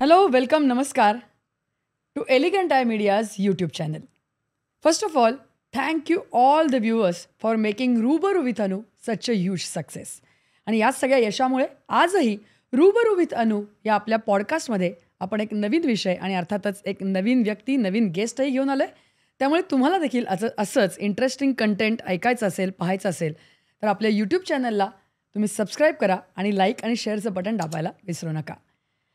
Hello, welcome, namaskar to Elegant Eye Media's YouTube channel. First of all, thank you all the viewers for making Rubaru with Anu such a huge success. आणि या सगळ्या यशामुळे आजही रूबरू with अनु या आपल्या पॉडकास्टमध्ये आपण एक नवीन विषय आणि अर्थातच एक नवीन व्यक्ती, नवीन गेस्टही घेऊन आलो आहे. त्यामुळे तुम्हाला देखील असंच इंटरेस्टिंग कंटेंट ऐकायचं असेल, पाहायचं असेल तर आपल्या यूट्यूब चॅनलला तुम्ही सबस्क्राईब करा आणि लाईक आणि शेअरचं बटन दाबायला विसरू नका.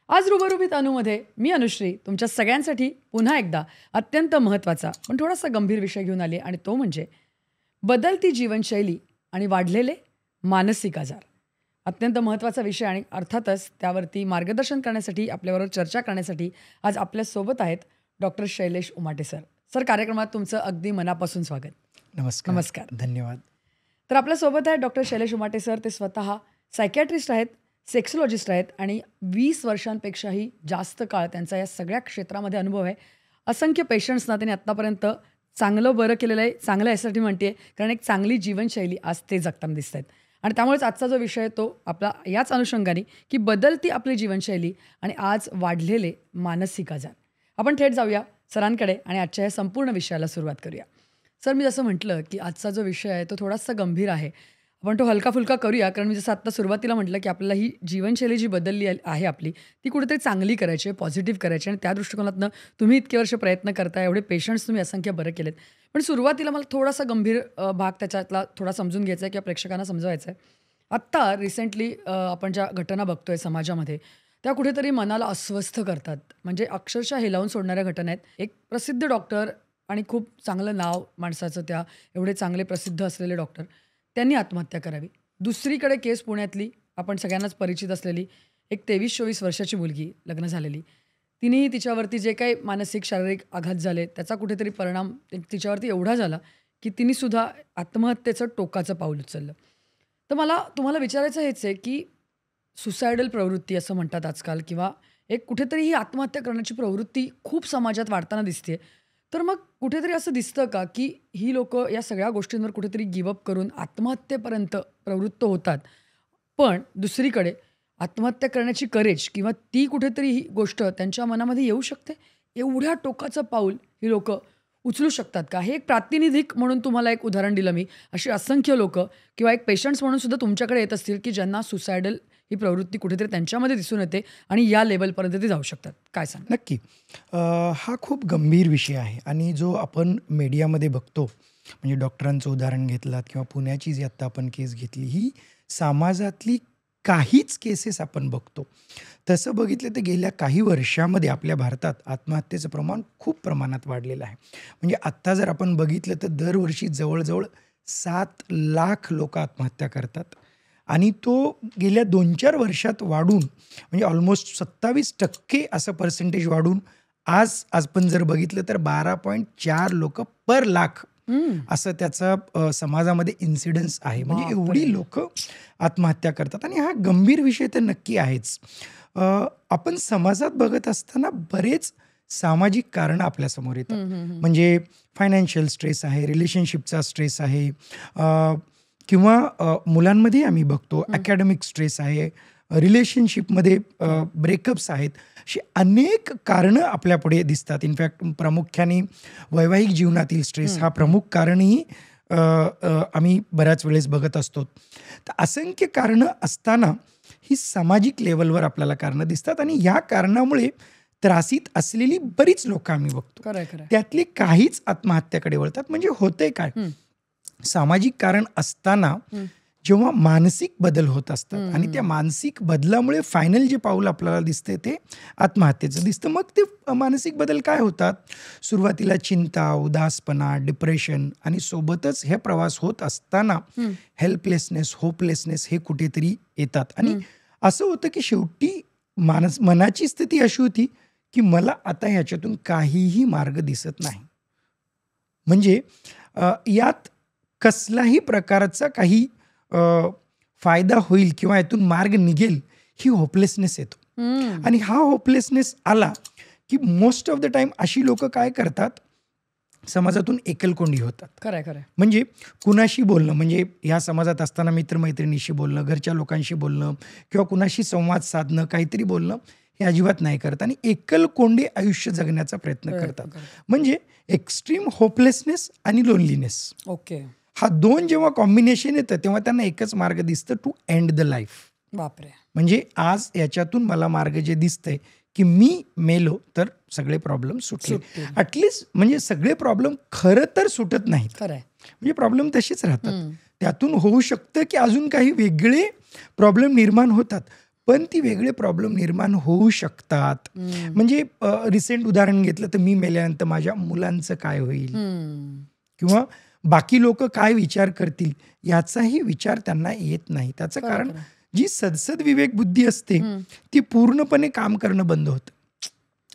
आज रूबरू विथ अनुमध्ये मी अनुश्री तुमच्या सगळ्यांसाठी पुन्हा एकदा अत्यंत महत्त्वाचा पण थोडासा गंभीर विषय घेऊन आली आणि तो म्हणजे बदलती जीवनशैली आणि वाढलेले मानसिक आजार. अत्यंत महत्त्वाचा विषय आणि अर्थातच त्यावरती मार्गदर्शन करण्यासाठी आपल्याबरोबर चर्चा करण्यासाठी आज आपल्यासोबत आहेत doctor Shailesh Umate sir. Sir, कार्यक्रमात तुमचं अगदी मनापासून स्वागत. नमस्कार. नमस्कार. धन्यवाद. तर आपल्यासोबत आहेत डॉक्टर शैलेश उमाटे सर. ते स्वतः सायकॅट्रिस्ट आहेत, सेक्सोलॉजिस्ट आहेत आणि 20 वर्षांपेक्षाही जास्त काळ त्यांचा या सगळ्या क्षेत्रामध्ये अनुभव आहे. असंख्य पेशंट्सना त्यांनी आत्तापर्यंत चांगलं बरं केलेलं आहे. चांगलं यासाठी म्हणते कारण एक चांगली जीवनशैली आज ते जगताना दिसत आहेत. आणि त्यामुळेच आजचा जो विषय आहे तो आपला याच अनुषंगाने की बदलती आपली जीवनशैली आणि आज वाढलेले मानसिक आजार. आपण थेट जाऊया सरांकडे आणि आजच्या या संपूर्ण विषयाला सुरुवात करूया. सर, मी जसं म्हटलं की आजचा जो विषय आहे तो थोडासा गंभीर आहे. आपण तो हलका फुलका करूया कारण मी जसं आत्ता सुरुवातीला म्हटलं की आपल्याला ही जीवनशैली जी बदलली आहे आपली ती कुठेतरी चांगली करायची आहे, पॉझिटिव्ह करायची आणि त्या दृष्टिकोनातनं तुम्ही इतके वर्ष प्रयत्न करताय, एवढे पेशंट्स तुम्ही असंख्य बरं केलेत. पण सुरुवातीला मला थोडासा गंभीर भाग त्याच्यातला थोडा समजून घ्यायचा आहे किंवा प्रेक्षकांना समजवायचा आहे. आत्ता रिसेंटली आपण ज्या घटना बघतोय समाजामध्ये त्या कुठेतरी मनाला अस्वस्थ करतात. म्हणजे अक्षरशः हेलावून सोडणाऱ्या घटना आहेत. एक प्रसिद्ध डॉक्टर आणि खूप चांगलं नाव माणसाचं, त्या एवढे चांगले प्रसिद्ध असलेले डॉक्टर, त्यांनी आत्महत्या करावी. दुसरीकडे केस पुण्यातली आपण सगळ्यांनाच परिचित असलेली एक 23-24 वर्षाची मुलगी, लग्न झालेली, तिनेही तिच्यावरती जे काही मानसिक शारीरिक आघात झाले त्याचा कुठेतरी परिणाम तिच्यावरती एवढा झाला की तिनेसुद्धा आत्महत्येचं टोकाचं पाऊल उचललं. तर मला तुम्हाला विचारायचं हेच आहे की सुसायडल प्रवृत्ती असं म्हणतात आजकाल, किंवा एक कुठेतरी ही आत्महत्या करण्याची प्रवृत्ती खूप समाजात वाढताना दिसते. तर मग कुठेतरी असं दिसतं का की ही लोकं या सगळ्या गोष्टींवर कुठेतरी गिवअप करून आत्महत्येपर्यंत प्रवृत्त होतात, पण दुसरीकडे आत्महत्या करण्याची करेज किंवा ती कुठेतरी ही गोष्ट त्यांच्या मनामध्ये येऊ शकते? एवढ्या टोकाचं पाऊल ही लोकं उचलू शकतात का? हे एक प्रातिनिधिक म्हणून तुम्हाला एक उदाहरण दिलं मी. अशी असंख्य लोकं किंवा एक पेशंट्स म्हणून सुद्धा तुमच्याकडे येत असतील की ज्यांना सुसायडल ही प्रवृत्ती कुठेतरी त्यांच्यामध्ये दिसून येते आणि या लेवलपर्यंत ते जाऊ शकतात. काय सांगा? नक्की. हा खूप गंभीर विषय आहे आणि जो आपण मीडियामध्ये बघतो, म्हणजे डॉक्टरांचं उदाहरण घेतलात किंवा पुण्याची जी आत्ता आपण केस घेतली, ही समाजातली काहीच केसेस आपण बघतो. तसं बघितलं तर गेल्या काही वर्षामध्ये आपल्या भारतात आत्महत्येचं प्रमाण खूप प्रमाणात वाढलेलं आहे. म्हणजे आत्ता जर आपण बघितलं तर दरवर्षी जवळजवळ 7 लाख लोक आत्महत्या करतात आणि तो गेल्या 2-4 वर्षात वाढून म्हणजे ऑलमोस्ट 27% असं पर्सेंटेज वाढून आज आपण जर बघितलं तर 12.4 लोक पर लाख असं त्याचा समाजामध्ये इन्सिडन्स आहे. म्हणजे एवढी लोक आत्महत्या करतात आणि हा गंभीर विषय तर नक्की आहेच. आपण समाजात बघत असताना बरेच सामाजिक कारणं आपल्यासमोर येतात. म्हणजे फायनान्शियल स्ट्रेस आहे, रिलेशनशिपचा स्ट्रेस आहे, किंवा मुलांमध्ये आम्ही बघतो अकॅडमिक स्ट्रेस आहे, रिलेशनशिपमध्ये ब्रेकअप्स आहेत. अशी अनेक कारणं आपल्यापुढे दिसतात. इनफॅक्ट प्रामुख्याने वैवाहिक जीवनातील स्ट्रेस हा प्रमुख कारणही आम्ही बऱ्याच वेळेस बघत असतो. तर असंख्य कारणं असताना ही सामाजिक लेवलवर आपल्याला कारणं दिसतात आणि ह्या कारणामुळे त्रासित असलेली बरीच लोकं आम्ही बघतो. त्यातली काहीच आत्महत्याकडे वळतात. म्हणजे होतंय काय, सामाजिक कारण असताना जेव्हा मानसिक बदल होत असतात आणि त्या मानसिक बदलामुळे फायनल जे पाऊल आपल्याला दिसते ते आत्महत्येचं दिसतं. मग ते मानसिक बदल काय होतात? सुरुवातीला चिंता, उदासपणा, डिप्रेशन आणि सोबतच हे प्रवास होत असताना हेल्पलेसनेस, होपलेसनेस हे कुठेतरी येतात. आणि असं होतं की शेवटी मनाची स्थिती अशी होती की मला आता ह्याच्यातून काहीही मार्ग दिसत नाही. म्हणजे यात कसलाही प्रकारचा काही फायदा होईल किंवा यातून मार्ग निघेल ही होपलेसनेस येतो. आणि हा होपलेसनेस आला की मोस्ट ऑफ द टाइम अशी लोक काय करतात, समाजातून एकलकोंडी होतात. खरं. म्हणजे कुणाशी बोलणं, म्हणजे ह्या समाजात असताना मित्रमैत्रिणीशी बोलणं, घरच्या लोकांशी बोलणं किंवा कुणाशी संवाद साधणं, काहीतरी बोलणं, हे अजिबात नाही करत आणि एकलकोंडे आयुष्य जगण्याचा प्रयत्न करतात. म्हणजे एक्स्ट्रीम होपलेसनेस आणि लोनलीनेस, ओके, हा 2 जेव्हा कॉम्बिनेशन येतं तेव्हा त्यांना एकच मार्ग दिसतं, टू एंड द लाईफ. बापरे. म्हणजे आज याच्यातून मला मार्ग जे दिसतंय की मी मेलो तर सगळे प्रॉब्लेम सुटले. ॲटलिस्ट म्हणजे सगळे प्रॉब्लेम खरं तर सुटत नाहीत, खरं आहे. म्हणजे प्रॉब्लेम तसेच राहतात. त्यातून होऊ शकतं की अजून काही वेगळे प्रॉब्लेम निर्माण होतात, पण ती वेगळे प्रॉब्लेम निर्माण होऊ शकतात. म्हणजे रिसेंट उदाहरण घेतलं तर मी मेल्यानंतर माझ्या मुलांचं काय होईल किंवा बाकी लोक काय विचार करतील याचाही विचार त्यांना येत नाही. त्याचं कारण जी सदसद विवेक बुद्धी असते ती पूर्णपणे काम करणं बंद होतं.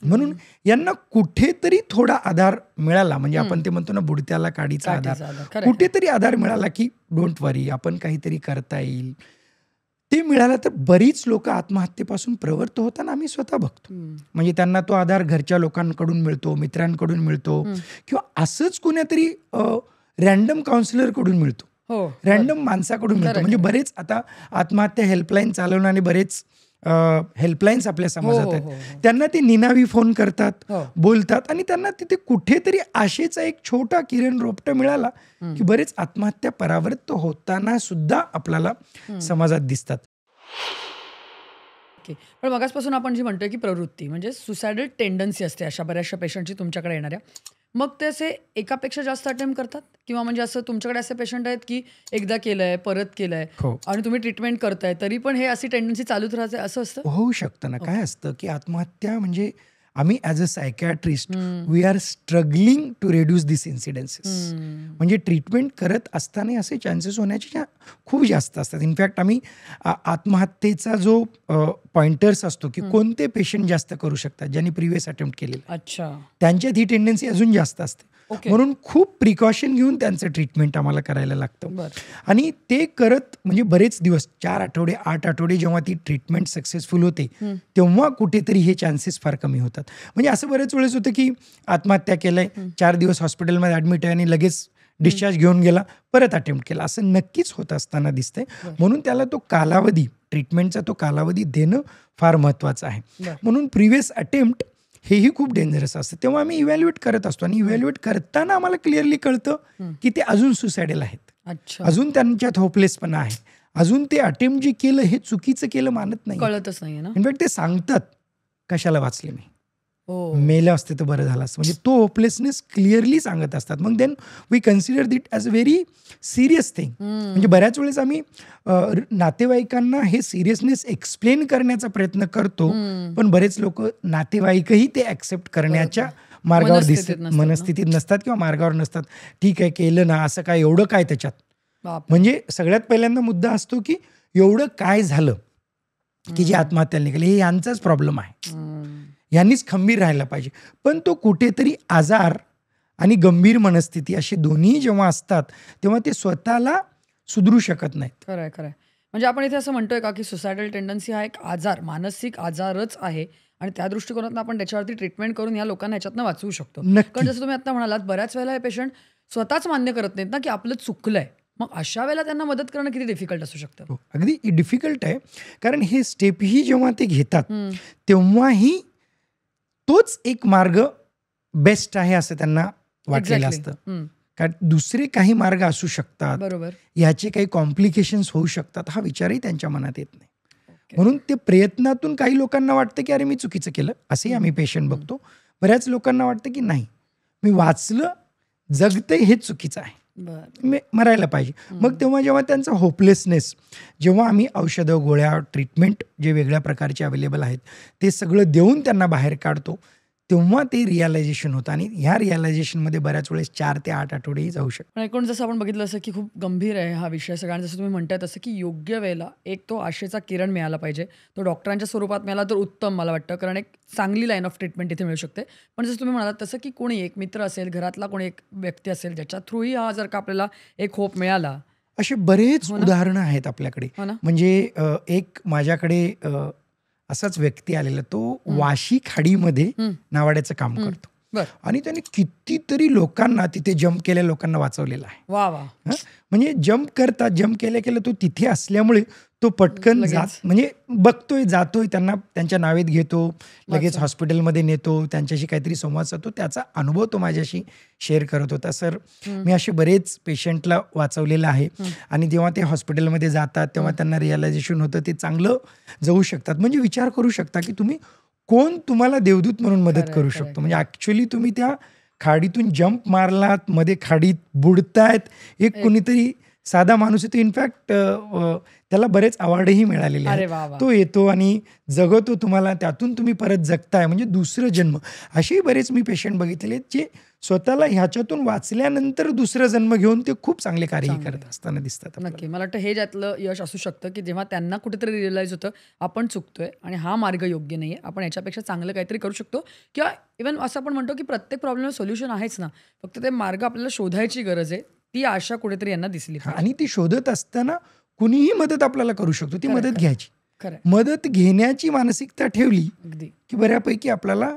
म्हणून यांना कुठेतरी थोडा आधार मिळाला, म्हणजे आपण ते म्हणतो ना बुडत्याला काडीचा आधार, कुठेतरी आधार मिळाला की डोंट वरी, आपण काहीतरी करता येईल, ते मिळालं तर बरीच लोक आत्महत्येपासून प्रवृत्त होताना आम्ही स्वतः बघतो. म्हणजे त्यांना तो आधार घरच्या लोकांकडून मिळतो, मित्रांकडून मिळतो, किंवा असंच कुणीतरी रॅन्डम काउन्सिलरकडून मिळतो, रॅन्डम माणसाकडून मिळतो. म्हणजे बरेच आता आत्महत्या हेल्पलाईन चालवणारे बरेच हेल्पलाईन्स आपल्या समाजात आहेत. त्यांना ते निनावी फोन करतात, बोलतात आणि त्यांना तिथे कुठेतरी आशेचा एक छोटा किरण रोपटा मिळाला की बरेच आत्महत्या परावृत्त होताना सुद्धा आपल्याला समाजात दिसतात. ओके, पण मगाचपासून आपण जे म्हणतोय की प्रवृत्ती म्हणजे सुसायडल टेंडन्सी असते अशा बऱ्याचशा पेशंटची तुमच्याकडे येणाऱ्या, मग ते असे एकापेक्षा जास्त अटेम्प्ट करतात, किंवा म्हणजे असं तुमच्याकडे असे पेशंट आहेत की एकदा केलंय परत केलंय आणि तुम्ही ट्रीटमेंट करताय तरी पण हे अशी टेंडन्सी चालूच राहते, असं असतं? होऊ शकतं ना. काय असतं की आत्महत्या म्हणजे आम्ही as a psychiatrist we are struggling to reduce this incidences. म्हणजे ट्रीटमेंट करत असताना असे चान्सेस होण्याचे खूप जास्त असतात. इनफॅक्ट आम्ही आत्महत्येचा जो पॉइंटर्स असतो की कोणते पेशंट जास्त करू शकतात ज्यांनी प्रिव्हियस अटेम्प्ट केलेलं, अच्छा, त्यांच्यात ही टेंडन्सी अजून जास्त असते. म्हणून खूप प्रिकॉशन घेऊन त्यांचं ट्रीटमेंट आम्हाला करायला लागतं. आणि ते करत म्हणजे बरेच दिवस 4 आठवडे 8 आठवडे जेव्हा ती ट्रीटमेंट सक्सेसफुल होते तेव्हा कुठेतरी हे चान्सेस फार कमी होतात. म्हणजे असं बरेच वेळेस होतं की आत्महत्या केलंय, 4 दिवस हॉस्पिटलमध्ये ॲडमिट आहे आणि लगेच डिस्चार्ज घेऊन गेला, परत अटेम्प्ट केला, असं नक्कीच होत असताना दिसतंय. म्हणून त्याला तो कालावधी, ट्रीटमेंटचा तो कालावधी देणं फार महत्त्वाचं आहे. म्हणून प्रिव्हियस अटेम्प्ट हेही खूप डेंजरस असतं. तेव्हा आम्ही इव्हॅल्युएट करत असतो आणि इव्हॅल्युएट करताना आम्हाला क्लिअरली कळतं की ते अजून सुसायडल आहेत, अजून त्यांच्यात होपलेसपणा आहे, अजून ते अटेम्प्ट जे केलं हे चुकीचं केलं मानत नाही, कळतच नाही ना. इनफॅक्ट ते सांगतात कशाला वाचले मी, मेलं असते तर बरं झालं असतं, म्हणजे तो होपलेसनेस क्लिअरली सांगत असतात. मग then we consider that as a very serious thing. म्हणजे बऱ्याच वेळेस आम्ही नातेवाईकांना हे सिरियसनेस एक्सप्लेन करण्याचा प्रयत्न करतो, पण बरेच लोक नातेवाईकही ते ॲक्सेप्ट करण्याच्या मार्गावर दिसतात, मनस्थितीत नसतात किंवा मार्गावर नसतात. ठीक आहे केलं ना, असं काय, एवढं काय त्याच्यात. म्हणजे सगळ्यात पहिल्यांदा मुद्दा असतो की एवढं काय झालं की जे आत्महत्या निघाली, हे यांचाच प्रॉब्लेम आहे, यांनीच खंबीर राहायला पाहिजे. पण तो कुठेतरी आजार आणि गंभीर मनस्थिती असे दोन्ही जेव्हा असतात तेव्हा ते स्वतःला सुधरू शकत नाहीत. खरंय खरंय. म्हणजे आपण इथे असं म्हणतोय का की सुसायडल टेंडन्सी हा एक आजार, मानसिक आजारच आहे आणि त्या दृष्टिकोनातून आपण त्याच्यावरती ट्रीटमेंट करून या लोकांना ह्याच्यातनं वाचवू शकतो. कारण जसं तुम्ही आता म्हणालात बऱ्याच वेळेला हे पेशंट स्वतःच मान्य करत नाहीत ना की आपलं चुकलंय, मग अशा वेळेला त्यांना मदत करणं किती डिफिकल्ट असू शकतं. अगदी डिफिकल्ट आहे, कारण हे स्टेपही जेव्हा ते घेतात तेव्हाही तोच एक मार्ग बेस्ट आहे असं त्यांना वाटलेलं असतं. कारण दुसरे काही मार्ग असू शकतात, बरोबर, याचे काही कॉम्प्लिकेशन्स होऊ शकतात, हा विचारही त्यांच्या मनात येत नाही. म्हणून ते प्रयत्नातून काही लोकांना वाटतं की अरे मी चुकीचं केलं, असंही आम्ही पेशंट बघतो. बऱ्याच लोकांना वाटतं की नाही, मी वाचलं, जगतंय हेच चुकीचं आहे, मरायला पाहिजे. मग तेव्हा जेव्हा त्यांचा होपलेसनेस, जेव्हा आम्ही औषधं गोळ्या ट्रीटमेंट जे वेगळ्या प्रकारचे अवेलेबल आहेत ते सगळं देऊन त्यांना बाहेर काढतो, तेव्हा ते रिअलायझेशन होतं. आणि ह्या रिअलायझेशनमध्ये बऱ्याच वेळेस 4 ते 8 आठवडेही जाऊ शकतात. एकूण जसं आपण बघितलं असं की खूप गंभीर आहे हा विषय सगळ्यांना, जसं तुम्ही म्हणताय तसं की योग्य वेळेला एक तो आशेचा किरण मिळाला पाहिजे, तो डॉक्टरांच्या स्वरूपात मिळाला तर उत्तम मला वाटतं, कारण एक चांगली लाईन ऑफ ट्रीटमेंट इथे मिळू शकते. पण जसं तुम्ही म्हणालात तसं की कोणी एक मित्र असेल, घरातला कोणी एक व्यक्ती असेल ज्याच्या थ्रूही हा जर का आपल्याला एक होप मिळाला, असे बरेच उदाहरणं आहेत आपल्याकडे. म्हणजे एक माझ्याकडे असाच व्यक्ती आलेला, तो वाशी खाडीमध्ये नावाड्याचं काम करतो. बरं. आणि त्याने कितीतरी लोकांना, तिथे जम्प केलेल्या लोकांना वाचवलेलं आहे. वा वा. म्हणजे जम्प केलं तो तिथे असल्यामुळे तो पटकन लगेच. म्हणजे बघतोय, जातोय, त्यांना त्यांच्या नावेत घेतो, लगेच हॉस्पिटलमध्ये नेतो, त्यांच्याशी काहीतरी संवाद साधतो. त्याचा अनुभव तो माझ्याशी शेअर करत होता. सर, मी असे बरेच पेशंटला वाचवलेलं आहे आणि जेव्हा ते हॉस्पिटलमध्ये जातात तेव्हा त्यांना रिअलायझेशन होतं ते चांगलं जाऊ शकतात. म्हणजे विचार करू शकता की तुम्ही कोण तुम्हाला देवदूत म्हणून मदत करू शकतो. म्हणजे ऍक्च्युअली तुम्ही त्या खाडीतून जम्प मारलात, मध्ये खाडीत बुडतायत, एक कोणीतरी साधा माणूस येतो, इनफॅक्ट त्याला बरेच अवॉर्डही मिळालेले अरे आहेत. वा वा. तो येतो आणि जगवतो तुम्हाला, त्यातून तुम्ही परत जगताय, म्हणजे दुसरं जन्म. असेही बरेच मी पेशंट बघितलेले जे स्वतःला ह्याच्यातून वाचल्यानंतर दुसरं जन्म घेऊन ते खूप चांगले कार्यही करत असताना दिसतात आपल्याला. नक्की. मला वाटतं हे ज्यातलं यश असू शकतं की जेव्हा त्यांना कुठेतरी रिअलाईज होतं आपण चुकतोय आणि हा मार्ग योग्य नाहीये, आपण याच्यापेक्षा चांगलं काहीतरी करू शकतो, किंवा इव्हन असं आपण म्हणतो की प्रत्येक प्रॉब्लेमला सोल्युशन आहेच ना, फक्त ते मार्ग आपल्याला शोधायची गरज आहे. ती आशा कुठेतरी यांना दिसली पाहिजे. आणि ती शोधत असताना कुणीही मदत आपल्याला करू शकतो, ती मदत घ्यायची. खरं मदत घेण्याची मानसिकता ठेवली अगदी की बऱ्यापैकी आपल्याला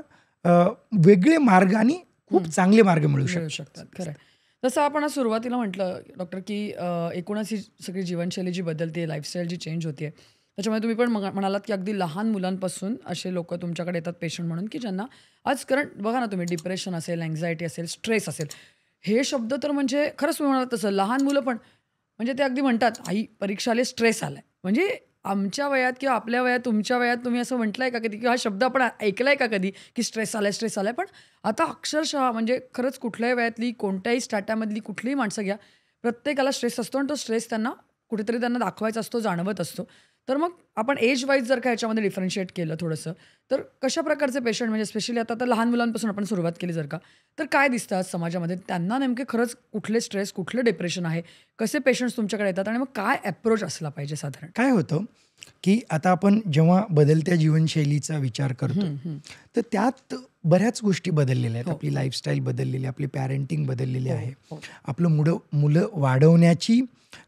वेगळे मार्ग आणि खूप चांगले मार्ग मिळू शकतात. खरं जसं आपण आज सुरुवातीला म्हटलं डॉक्टर की एकूणच ही सगळी जीवनशैली जी बदलते, लाईफस्टाईल जी चेंज होते, त्याच्यामुळे तुम्ही पण म्हणालात की अगदी लहान मुलांपासून असे लोक तुमच्याकडे येतात पेशंट म्हणून की ज्यांना आज करंट बघा ना तुम्ही, डिप्रेशन असेल, अँझायटी असेल, स्ट्रेस असेल, हे शब्द तर म्हणजे खरंच तुम्ही म्हणालात तसं लहान मुलं पण म्हणजे ते अगदी म्हणतात आई परीक्षा आले, स्ट्रेस आलाय. म्हणजे आमच्या वयात किंवा आपल्या वयात, तुमच्या वयात तुम्ही असं म्हटलंय का कधी, किंवा हा शब्द आपण ऐकलाय का कधी की स्ट्रेस आलाय. पण आता अक्षरशः म्हणजे खरंच कुठल्याही वयातली, कोणत्याही स्टॅटामधली कुठलीही माणसं घ्या, प्रत्येकाला स्ट्रेस असतो आणि तो स्ट्रेस त्यांना कुठेतरी त्यांना दाखवायचा असतो, जाणवत असतो. तर मग आपण एज वाईज जर का ह्याच्यामध्ये डिफरन्शिएट केलं थोडंसं, तर कशा प्रकारचे पेशंट म्हणजे स्पेशली आता तर लहान मुलांपासून आपण सुरुवात केली जर का, तर काय दिसतात समाजामध्ये त्यांना नेमके खरंच कुठले स्ट्रेस, कुठलं डिप्रेशन आहे, कसे पेशंट्स तुमच्याकडे येतात आणि मग काय अप्रोच असला पाहिजे साधारण? काय होतं की आता आपण जेव्हा बदलत्या जीवनशैलीचा विचार करतो तर त्यात बऱ्याच गोष्टी बदललेल्या आहेत. आपली लाईफस्टाईल बदललेली, आपली पॅरेंटिंग बदललेली आहे, आपलं मुलं वाढवण्याची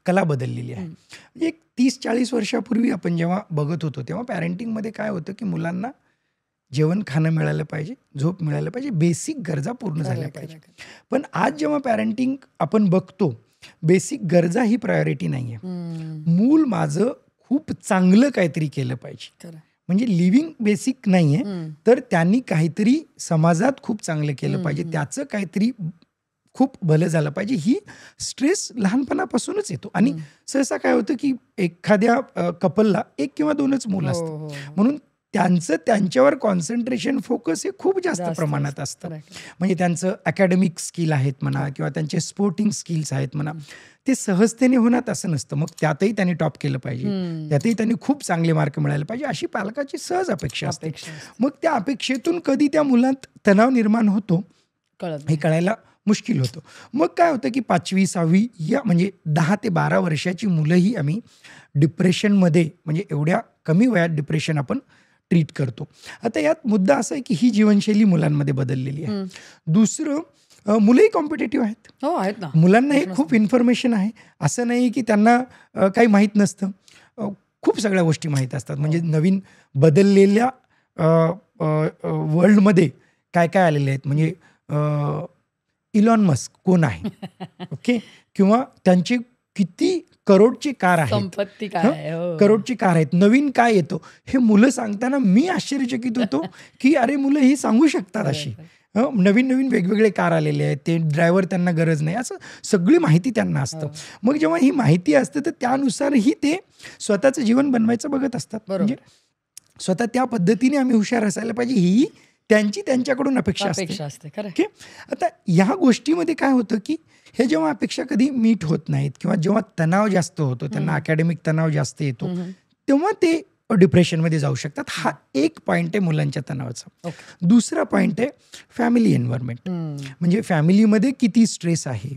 कला बदललेली आहे. म्हणजे एक 30-40 वर्षापूर्वी आपण जेव्हा बघत होतो तेव्हा पॅरेंटिंगमध्ये काय होतं की मुलांना जेवण खाणं मिळालं पाहिजे, झोप मिळालं पाहिजे, बेसिक गरजा पूर्ण झाल्या पाहिजे. पण आज जेव्हा पॅरेंटिंग आपण बघतो, बेसिक गरजा ही प्रायोरिटी नाही आहे. मूल माझं खूप चांगलं काहीतरी केलं पाहिजे, म्हणजे लिव्हिंग बेसिक नाही आहे, तर त्यांनी काहीतरी समाजात खूप चांगलं केलं पाहिजे, त्याचं काहीतरी खूप भलं झालं पाहिजे. ही स्ट्रेस लहानपणापासूनच येतो. आणि सहसा काय होतं की एखाद्या कपलला 1 किंवा 2च मुलं असतात, म्हणून त्यांचं त्यांच्यावर कॉन्सन्ट्रेशन, फोकस हे खूप जास्त प्रमाणात असतं. म्हणजे त्यांचं अकॅडमिक स्किल आहेत म्हणा किंवा त्यांचे स्पोर्टिंग स्किल्स आहेत म्हणा, ते सहजतेने होणार असं नसतं. मग त्यातही त्यांनी टॉप केलं पाहिजे, त्यातही त्यांनी खूप चांगले मार्क मिळाले पाहिजे, अशी पालकाची सहज अपेक्षा असते. मग त्या अपेक्षेतून कधी त्या मुलात तणाव निर्माण होतो हे कळायला मुश्किल होतं. मग काय होतं की 5वी 6वी या म्हणजे 10 ते 12 वर्षाची मुलंही आम्ही डिप्रेशनमध्ये, म्हणजे एवढ्या कमी वयात डिप्रेशन आपण ट्रीट करतो. आता यात मुद्दा असा आहे की ही जीवनशैली मुलांमध्ये बदललेली आहे. दुसरं, मुलंही कॉम्पिटेटिव्ह आहेत. हो, आहेत ना. मुलांना हे खूप इन्फॉर्मेशन आहे, असं नाही की त्यांना काही माहीत नसतं. खूप सगळ्या गोष्टी माहीत असतात. म्हणजे नवीन बदललेल्या वर्ल्डमध्ये काय काय आलेले आहेत. म्हणजे इलॉन मस्क कोण आहे, ओके, किंवा त्यांची किती करोडची कार आहे, संपत्ती काय, करोडची कार आहेत, नवीन काय येतो, हे मुलं सांगताना मी आश्चर्यचकित होतो की अरे मुलं ही सांगू शकतात अशी. नवीन नवीन वेगवेगळे कार आलेले आहेत, ते ड्रायव्हर त्यांना गरज नाही, असं सगळी माहिती त्यांना असतं. मग जेव्हा ही माहिती असते तर त्यानुसारही ते स्वतःचं जीवन बनवायचं बघत असतात. म्हणजे स्वतः त्या पद्धतीने आम्ही हुशार असायला पाहिजे, ही त्यांची त्यांच्याकडून अपेक्षा असते. ओके, आता ह्या गोष्टीमध्ये काय होतं की हे जेव्हा अपेक्षा कधी मीट होत नाहीत किंवा जेव्हा तणाव जास्त होतो, त्यांना अकॅडमिक तणाव जास्त येतो, तेव्हा ते डिप्रेशनमध्ये जाऊ शकतात. हा एक पॉईंट आहे मुलांच्या तणावाचा. दुसरा पॉईंट आहे फॅमिली एन्व्हायरमेंट. म्हणजे फॅमिलीमध्ये किती स्ट्रेस आहे,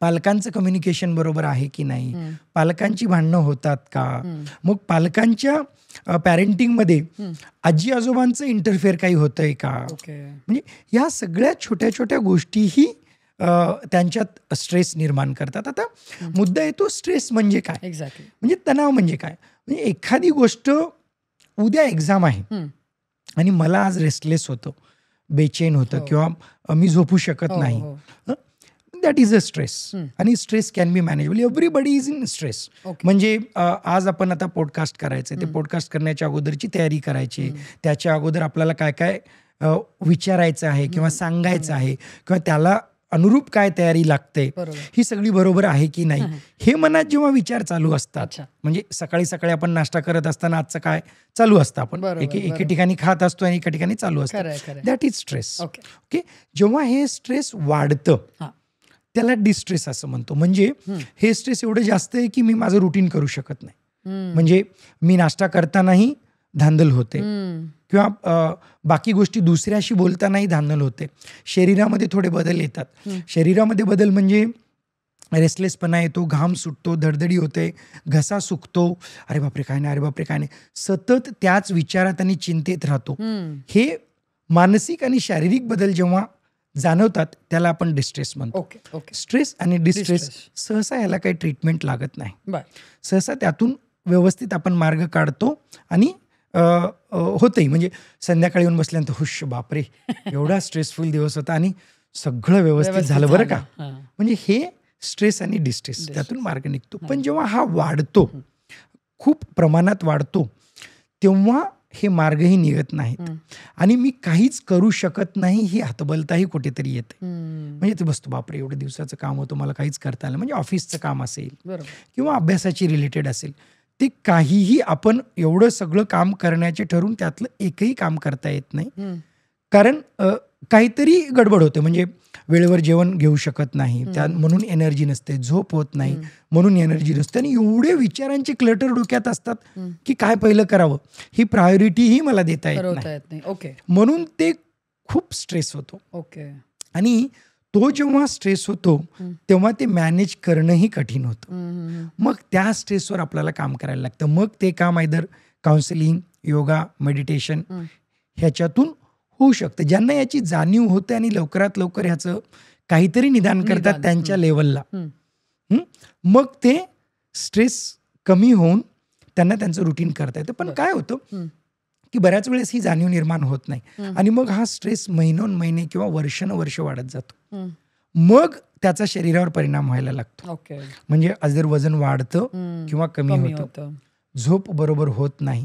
पालकांचं कम्युनिकेशन बरोबर आहे की नाही, पालकांची भांडणं होतात का, मग पालकांच्या पॅरेंटिंगमध्ये आजी आजोबांचं इंटरफेअर काही होतंय का. म्हणजे ह्या सगळ्या छोट्या छोट्या गोष्टीही त्यांच्यात स्ट्रेस निर्माण करतात. आता मुद्दा येतो स्ट्रेस म्हणजे काय, म्हणजे तणाव म्हणजे काय. म्हणजे एखादी गोष्ट, उद्या एक्झाम आहे आणि मला आज रेस्टलेस होतो, बेचैन होतं किंवा मी झोपू शकत नाही, दॅट इज अ स्ट्रेस. आणि stress can be manageable. Everybody is in stress. म्हणजे आज आपण आता पॉडकास्ट करायचं, ते पॉडकास्ट करण्याच्या अगोदरची तयारी करायची, त्याच्या अगोदर आपल्याला काय काय विचारायचं आहे किंवा सांगायचं आहे किंवा त्याला अनुरूप काय तयारी लागते, ही सगळी बरोबर आहे की नाही, हे मनात जेव्हा विचार चालू असतात, म्हणजे सकाळी सकाळी आपण नाश्ता करत असताना आजचं काय चालू असतं, आपण एके ठिकाणी खात असतो आणि एका ठिकाणी चालू असतं, दॅट इज स्ट्रेस. ओके. जेव्हा हे स्ट्रेस वाढतं त्याला डिस्ट्रेस असं म्हणतो. म्हणजे हे स्ट्रेस एवढं जास्त आहे की मी माझं रुटीन करू शकत नाही. म्हणजे मी नाश्ता करतानाही धांदल होते किंवा बाकी गोष्टी दुसऱ्याशी बोलतानाही धांदल होते. शरीरामध्ये थोडे बदल येतात. शरीरामध्ये बदल म्हणजे रेस्टलेसपणा येतो, घाम सुटतो, धडधडी होते, घसा सुकतो, अरे बापरे काय नाही, अरे बापरे काय नाही, सतत त्याच विचारात आणि चिंतेत राहतो. हे मानसिक आणि शारीरिक बदल जेव्हा जाणवतात त्याला आपण डिस्ट्रेस म्हणतो. स्ट्रेस आणि डिस्ट्रेस सहसा ह्याला काही ट्रीटमेंट लागत नाही. सहसा त्यातून व्यवस्थित आपण मार्ग काढतो आणि होतही. म्हणजे संध्याकाळी येऊन बसल्यानंतर हुश बापरे एवढा स्ट्रेसफुल दिवस होता आणि सगळं व्यवस्थित झालं बरं का. म्हणजे हे स्ट्रेस आणि डिस्ट्रेस, त्यातून मार्ग निघतो. पण जेव्हा हा वाढतो, खूप प्रमाणात वाढतो, तेव्हा हे मार्गही निघत नाहीत आणि मी काहीच करू शकत नाही ही हतबलताही कुठेतरी येते. म्हणजे ते बसतो बापरे एवढं दिवसाचं काम होतं, मला काहीच करता आलं. म्हणजे ऑफिसचं काम असेल किंवा अभ्यासाची रिलेटेड असेल, ते काहीही आपण एवढं सगळं काम करण्याचे ठरून त्यातलं एकही काम करता येत नाही. कारण काहीतरी गडबड होते. म्हणजे वेळेवर जेवण घेऊ शकत नाही, म्हणून एनर्जी नसते, झोप होत नाही म्हणून एनर्जी नसते, आणि एवढे विचारांचे क्लटर डोक्यात असतात की काय पहिलं करावं ही प्रायोरिटीही मला देता येत नाही. म्हणून ते खूप स्ट्रेस होतो. आणि तो जेव्हा स्ट्रेस होतो तेव्हा ते मॅनेज करणंही कठीण होतं. मग त्या स्ट्रेसवर आपल्याला काम करायला लागतं. मग ते काम आयदर काउन्सिलिंग, योगा, मेडिटेशन ह्याच्यातून होऊ शकतं. ज्यांना याची जाणीव होते आणि लवकरात लवकर ह्याचं काहीतरी निदान करतात त्यांच्या लेवलला, मग ते स्ट्रेस कमी होऊन त्यांना त्यांचं रुटीन करता येतं. पण काय होतं की बऱ्याच वेळेस ही जाणीव निर्माण होत नाही आणि मग हा स्ट्रेस महिनोन-महिने किंवा वर्षानुवर्ष वाढत जातो. मग त्याचा शरीरावर परिणाम व्हायला लागतो. म्हणजे जर वजन वाढतं किंवा कमी होतं, झोप बरोबर होत नाही,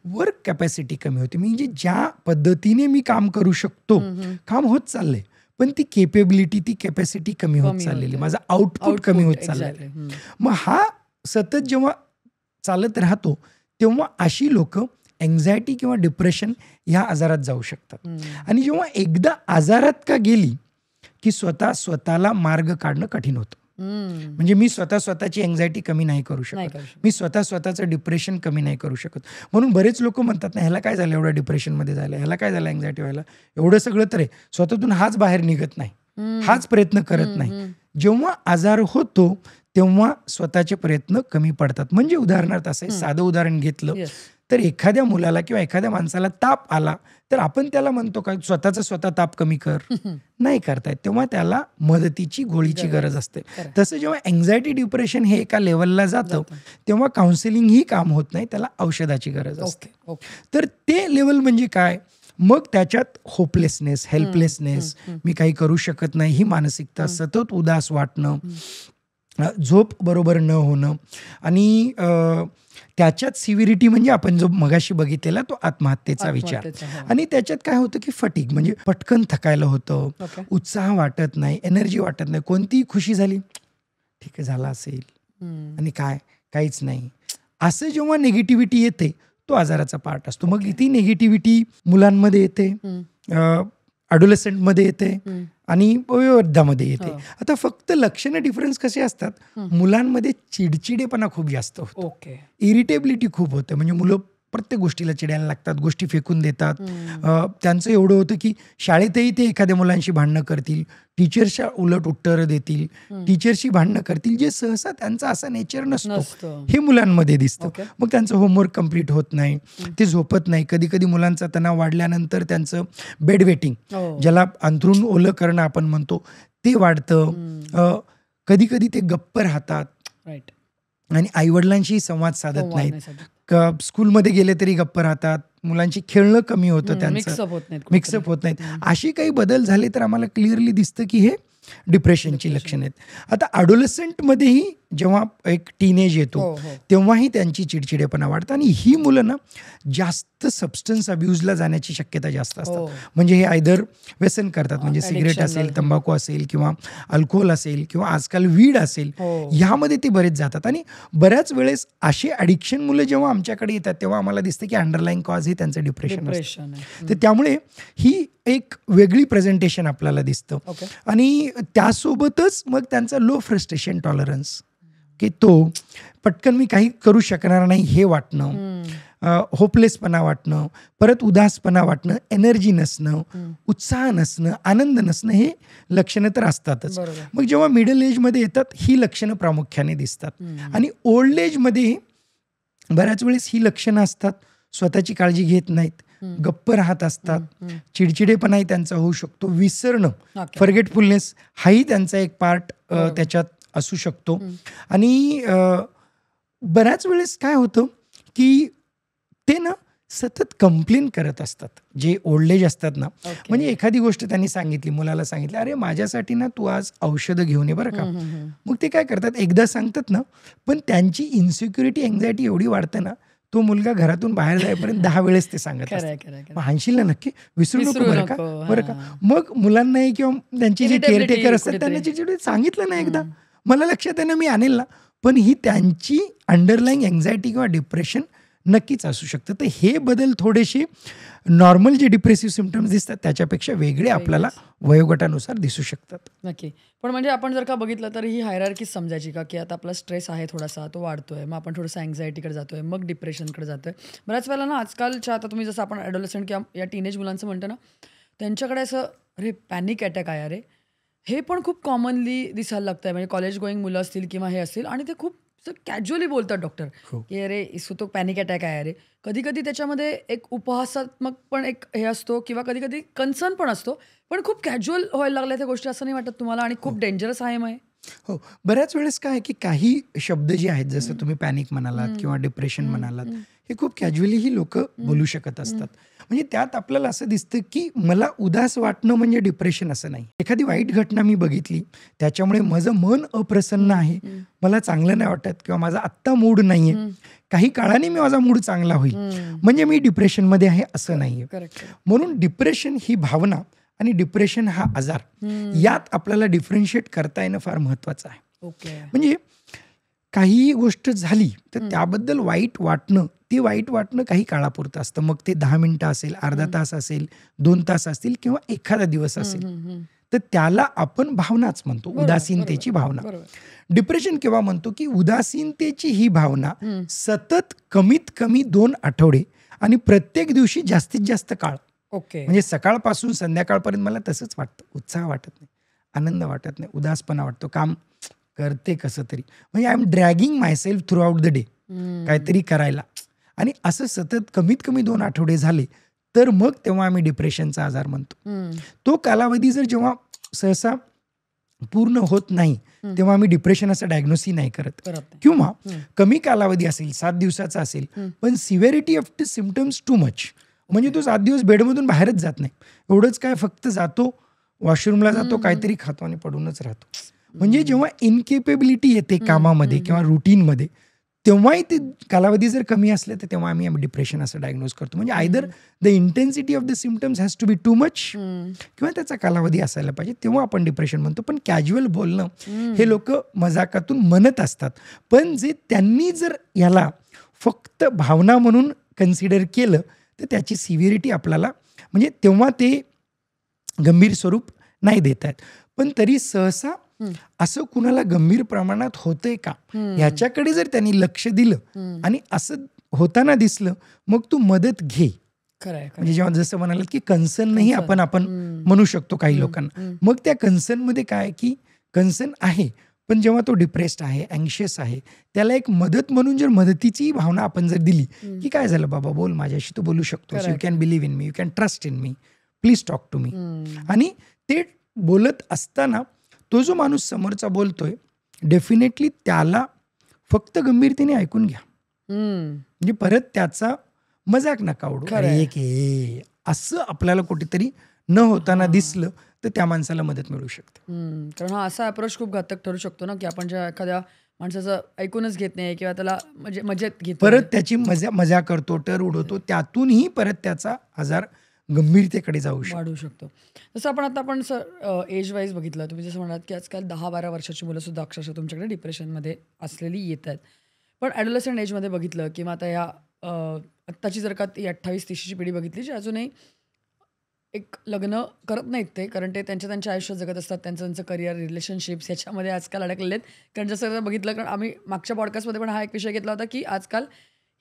वर्क कॅपॅसिटी कमी होते. म्हणजे ज्या पद्धतीने मी काम करू शकतो, काम होत चाललंय, पण ती केपेबिलिटी, ती कॅपॅसिटी कमी होत चाललेली, माझा आउटपुट कमी होत चाललेलं. मग हा सतत जेव्हा चालत राहतो तेव्हा अशी लोक एन्झायटी किंवा डिप्रेशन ह्या आजारात जाऊ शकतात. आणि जेव्हा एकदा आजारात का गेली की स्वतःला मार्ग काढणं कठीण होतं. म्हणजे मी स्वतःची एन्झायटी कमी नाही करू शकत, मी स्वतःचं डिप्रेशन कमी नाही करू शकत. म्हणून बरेच लोक म्हणतात ना, ह्याला काय झालं एवढं डिप्रेशनमध्ये झालं, ह्याला काय झालं एन्झायटी व्हायला, एवढं सगळं तर आहे, स्वतःतून हाच बाहेर निघत नाही, हाच प्रयत्न करत नाही. जेव्हा आजार होतो तेव्हा स्वतःचे प्रयत्न कमी पडतात. म्हणजे उदाहरणार्थ असं साधं उदाहरण घेतलं तर एखाद्या मुलाला किंवा एखाद्या माणसाला ताप आला तर आपण त्याला म्हणतो का स्वतः ताप कमी कर, नाही करतायत, तेव्हा त्याला मदतीची गोळीची गरज असते. तसं जेव्हा एन्झायटी, डिप्रेशन हे एका लेवलला जातं तेव्हा काउन्सिलिंग ही काम होत नाही, त्याला औषधाची गरज असते. तर ते लेवल म्हणजे काय, मग त्याच्यात होपलेसनेस, हेल्पलेसनेस, मी काही करू शकत नाही ही मानसिकता, सतत उदास वाटणं, झोप बरोबर न होणं, आणि त्याच्यात सिव्हिरिटी म्हणजे आपण जो मगाशी बघितलेला तो आत्महत्येचा विचार. आणि त्याच्यात काय होतं की फटीग, म्हणजे पटकन थकायला होतं, उत्साह वाटत नाही, एनर्जी वाटत नाही, कोणतीही खुशी झाली ठीक आहे झाला असेल आणि काहीच नाही, असं जेव्हा निगेटिव्हिटी येते तो आजाराचा पार्ट असतो. मग ती निगेटिव्हिटी मुलांमध्ये येते, ॲडोलेसंटमध्ये येते आणि वयोवृद्धामध्ये येते. आता फक्त लक्षणं डिफरन्स कसे असतात, मुलांमध्ये चिडचिडेपणा खूप जास्त होतो, इरिटेबिलिटी खूप होतं. म्हणजे मुलं प्रत्येक गोष्टीला चिडायला लागतात, गोष्टी फेकून देतात. त्यांचं एवढं होतं की शाळेतही ते एखाद्या मुलांशी भांडणं करतील, टीचर्सच्या उलट उत्तरं देतील, टीचरशी भांडणं करतील, जे सहसा त्यांचा असा नेचर नसतो, हे मुलांमध्ये दिसतं. मग त्यांचं होमवर्क कम्प्लीट होत नाही, ते झोपत नाही. कधी कधी मुलांचा तणाव वाढल्यानंतर त्यांचं बेड वेटिंग, ज्याला अंथरूण ओलं करणं आपण म्हणतो, ते वाढतं. कधी कधी ते गप्प राहतात आणि आईवडिलांशी संवाद साधत नाहीत. स्कूलमध्ये गेले तरी गप्प राहतात, मुलांची खेळणं कमी होतं, त्यांचं मिक्सअप होत नाहीत मिक्सअप होत नाहीत, अशी काही बदल झाले तर आम्हाला क्लिअरली दिसतं की हे डिप्रेशनची लक्षणं आहेत. आता ॲडोलसंटमध्येही जेव्हा एक टीनेज येतो तेव्हाही त्यांची चिडचिडेपणा वाढतं आणि ही मुलं ना जास्त सबस्टन्स अब्यूजला जाण्याची शक्यता जास्त असतात. म्हणजे हे आयदर व्यसन करतात, म्हणजे सिगरेट असेल, तंबाखू असेल किंवा अल्कोहोल असेल किंवा आजकाल वीड असेल, ह्यामध्ये ते बरेच जातात. आणि बऱ्याच वेळेस असे ॲडिक्शन मुलं जेव्हा आमच्याकडे येतात तेव्हा आम्हाला दिसतं की अंडरलाईन कॉज हे त्यांचं डिप्रेशन असतं. तर त्यामुळे ही एक वेगळी प्रेझेंटेशन आपल्याला दिसतं. आणि त्यासोबतच मग त्यांचा लो फ्रस्ट्रेशन टॉलरन्स, की तो पटकन मी काही करू शकणार नाही हे वाटणं, होपलेसपणा वाटणं, परत उदासपणा वाटणं, एनर्जी नसणं, उत्साह नसणं, आनंद नसणं, हे लक्षणं तर असतातच. मग जेव्हा मिडल एजमध्ये येतात ही लक्षणं प्रामुख्याने दिसतात. आणि ओल्ड एजमध्ये बऱ्याच वेळेस ही लक्षणं असतात, स्वतःची काळजी घेत नाहीत, गप्प राहत असतात, चिडचिडेपणाही त्यांचा होऊ शकतो, विसरणं, फॉरगेटफुलनेस हाही त्यांचा एक पार्ट त्याच्यात असू शकतो. आणि बऱ्याच वेळेस काय होतं की ते ना सतत कंप्लेन करत असतात, जे ओल्ड एज असतात ना. म्हणजे एखादी गोष्ट त्यांनी सांगितली, मुलाला सांगितली, अरे माझ्यासाठी ना तू आज औषधं घेऊन ये बरं का. मग ते काय करतात, एकदा सांगतात ना, पण त्यांची इन्सिक्युरिटी, एन्झायटी एवढी वाढते ना, तो मुलगा घरातून बाहेर जाईपर्यंत 10 वेळेस ते सांगत असतात, हाणशील ना नक्की, विसरू नको बरं का. मग मुलांनाही किंवा त्यांचे जे केअरटेकर असतात त्यांना चिडचिड, सांगितलं ना एकदा, मला लक्षात आहे ना, मी आणेल ना. पण ही त्यांची अंडरलाईंग एन्झायटी किंवा डिप्रेशन नक्कीच असू शकतं. तर हे बदल थोडेसे नॉर्मल जे डिप्रेसिव्ह सिम्पटम्स दिसतात त्याच्यापेक्षा वेगळे आपल्याला वयोगटानुसार दिसू शकतात. नक्की. पण म्हणजे आपण जर का बघितलं तर ही हायरार्कीच समजायची का, की आता आपला स्ट्रेस आहे थोडासा, तो वाढतोय, मग आपण थोडंसं अँझायटीकडे जातोय, मग डिप्रेशनकडे जातोय. बऱ्याच वेळेला ना आजकालच्या, आता तुम्ही जसं आपण ॲडोलसंट किंवा या टीनेज मुलांचं म्हणतो ना, त्यांच्याकडे असं अरे पॅनिक अटॅक आहे, अरे हे पण खूप कॉमनली दिसायला लागतंय. म्हणजे कॉलेज गोईंग मुलं असतील किंवा हे असतील, आणि ते खूप कॅज्युअली बोलतात डॉक्टर, की अरे इसको तो पॅनिक अटॅक आहे. अरे कधी कधी त्याच्यामध्ये एक उपहासात्मक पण एक हे असतो, किंवा कधी कधी कन्सर्न पण असतो, पण खूप कॅज्युअल व्हायला लागल्या त्या गोष्टी, असं नाही वाटत तुम्हाला? आणि खूप डेंजरस आहे मग. हो, बऱ्याच वेळेस काय आहे की काही शब्द जे आहेत, जसं तुम्ही पॅनिक म्हणालात किंवा डिप्रेशन म्हणालात, हे खूप कॅज्युअली ही लोक बोलू शकत असतात. म्हणजे त्यात आपल्याला असं दिसतं की मला उदास वाटणं म्हणजे डिप्रेशन असं नाही. एखादी वाईट घटना मी बघितली, त्याच्यामुळे माझं मन अप्रसन्न आहे, मला चांगलं नाही वाटत, किंवा माझा आत्ता मूड नाहीये, काही काळाने मी माझा मूड चांगला होईल, म्हणजे मी डिप्रेशनमध्ये आहे असं नाहीये. म्हणून डिप्रेशन ही भावना आणि डिप्रेशन हा आजार, यात आपल्याला डिफरन्शिएट करता येणं फार महत्वाचं आहे. म्हणजे काहीही गोष्ट झाली तर त्याबद्दल वाईट वाटणं, ते वाईट वाटणं काही काळापुरतं असतं. मग ते 10 मिनिटं असेल, अर्धा तास असेल, 2 तास असतील किंवा एखादा दिवस असेल, तर त्याला आपण भावनाच म्हणतो, उदासीनतेची भावना. डिप्रेशन केव्हा म्हणतो की उदासीनतेची ही भावना सतत कमीत कमी 2 आठवडे आणि प्रत्येक दिवशी जास्तीत जास्त काळ, म्हणजे सकाळपासून संध्याकाळपर्यंत मला तसंच वाटतं, उत्साह वाटत नाही, आनंद वाटत नाही, उदासपणा वाटतो, काम करते कसं तरी, म्हणजे I am dragging myself throughout the day, काहीतरी करायला. आणि असं सतत कमीत कमी 2 आठवडे झाले तर मग तेव्हा आम्ही डिप्रेशनचा आजार म्हणतो. तो कालावधी जर जेव्हा सहसा पूर्ण होत नाही तेव्हा आम्ही डिप्रेशन असं डायग्नोसिस नाही करत. किंवा कमी कालावधी असेल, 7 दिवसाचा असेल, पण severity of the symptoms too much, म्हणजे तो 7 दिवस बेडमधून बाहेरच जात नाही, एवढंच काय, फक्त जातो, वॉशरूमला जातो, काहीतरी खातो आणि पडूनच राहतो. म्हणजे जेव्हा इनकेपेबिलिटी येते कामामध्ये किंवा रुटीनमध्ये, तेव्हाही ते कालावधी जर कमी असले तर तेव्हा आम्ही डिप्रेशन असं डायग्नोज करतो. म्हणजे either the intensity of the symptoms has to be too much, किंवा त्याचा कालावधी असायला पाहिजे, तेव्हा आपण डिप्रेशन म्हणतो. पण कॅज्युअल बोलणं हे लोक मजाकातून म्हणत असतात, पण जे त्यांनी जर याला फक्त भावना म्हणून कन्सिडर केलं तर त्याची सिव्हिरिटी आपल्याला, म्हणजे तेव्हा ते गंभीर स्वरूप नाही देत आहेत. पण तरी सहसा असं कुणाला गंभीर प्रमाणात होतंय का ह्याच्याकडे जर त्यांनी लक्ष दिलं आणि असं होताना दिसलं, मग तू मदत घे. म्हणजे जेव्हा जसं म्हणाल की कन्सर्नही आपण म्हणू शकतो काही लोकांना. मग त्या कन्सर्नमध्ये काय की कन्सर्न आहे, पण जेव्हा तो डिप्रेस्ड आहे, अँक्शियस आहे, त्याला एक मदत म्हणून जर मदतीची भावना आपण जर दिली की काय झालं बाबा, बोल, माझ्याशी तू बोलू शकतोस, you can believe in me, you can trust in me, please talk to me. आणि ते बोलत असताना तो जो माणूस समोरचा बोलतोय, डेफिनेटली त्याला फक्त गंभीरतेने ऐकून घ्या. म्हणजे परत त्याचा मजाक नका उडू. खरं आहे. अरे की असं आपल्याला कुठेतरी न होताना दिसलं तर त्या माणसाला मदत मिळू शकते. कारण हा असा अप्रोच खूप घातक ठरू शकतो ना, की आपण ज्या एखाद्या माणसाचं ऐकूनच घेत नाही किंवा त्याला म्हणजे मजेत घेतो. परत त्याची मजा करतो, टर उडवतो, त्यातूनही परत त्याचा आजार गंभीरतेकडे जाऊ शकतो. वाढू शकतो. जसं आपण सर एज वाईज बघितलं, तुम्ही जसं म्हणालात की आजकाल 10-12 वर्षाची मुलं सुद्धा अक्षरशः तुमच्याकडे डिप्रेशनमध्ये असलेली येत आहेत. पण ॲडोलसंट एजमध्ये बघितलं किंवा आता या आत्ताची जर का ती 28-30ची पिढी बघितली, जी अजूनही एक लग्न करत नाहीत ते, कारण ते त्यांच्या आयुष्यात जगत असतात. त्यांचं करिअर, रिलेशनशिप्स ह्याच्यामध्ये आजकाल अडकलेले आहेत. कारण जसं बघितलं, कारण आम्ही मागच्या पॉडकास्टमध्ये पण हा एक विषय घेतला होता, की आजकाल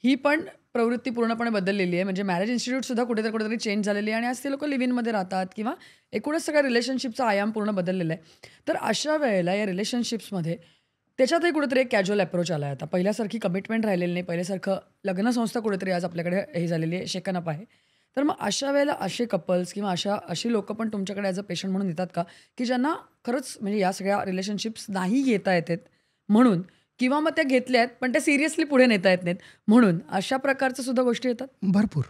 ही पण प्रवृत्ती पूर्णपणे बदललेली आहे. म्हणजे मॅरेज इन्स्टिट्यूटसुद्धा कुठेतरी चेंज झालेली आहे आणि आज ते लोकं लिव्ह इनमध्ये राहतात किंवा एकूणच सगळ्या रिलेशनशिपचा आयाम पूर्ण बदललेला आहे. तर अशा वेळेला या रिलेशनशिप्समध्ये त्याच्यातही कुठेतरी एक कॅज्युअल अप्रोच आला आहे. आता पहिल्यासारखी कमिटमेंट राहिलेली नाही. पहिल्यासारखं लग्नसंस्था कुठेतरी आज आपल्याकडे हे झालेली आहे, शेकन अप आहे. तर मग अशा वेळेला असे कपल्स किंवा अशी लोकं पण तुमच्याकडे ॲज अ पेशंट म्हणून येतात का, की ज्यांना खरंच म्हणजे या सगळ्या रिलेशनशिप्स नाही घेता येत आहेत म्हणून, किंवा मग त्या घेतल्या आहेत पण त्या सिरियसली पुढे नेता येत नाहीत म्हणून, अशा प्रकारच्या सुद्धा गोष्टी येतात? भरपूर.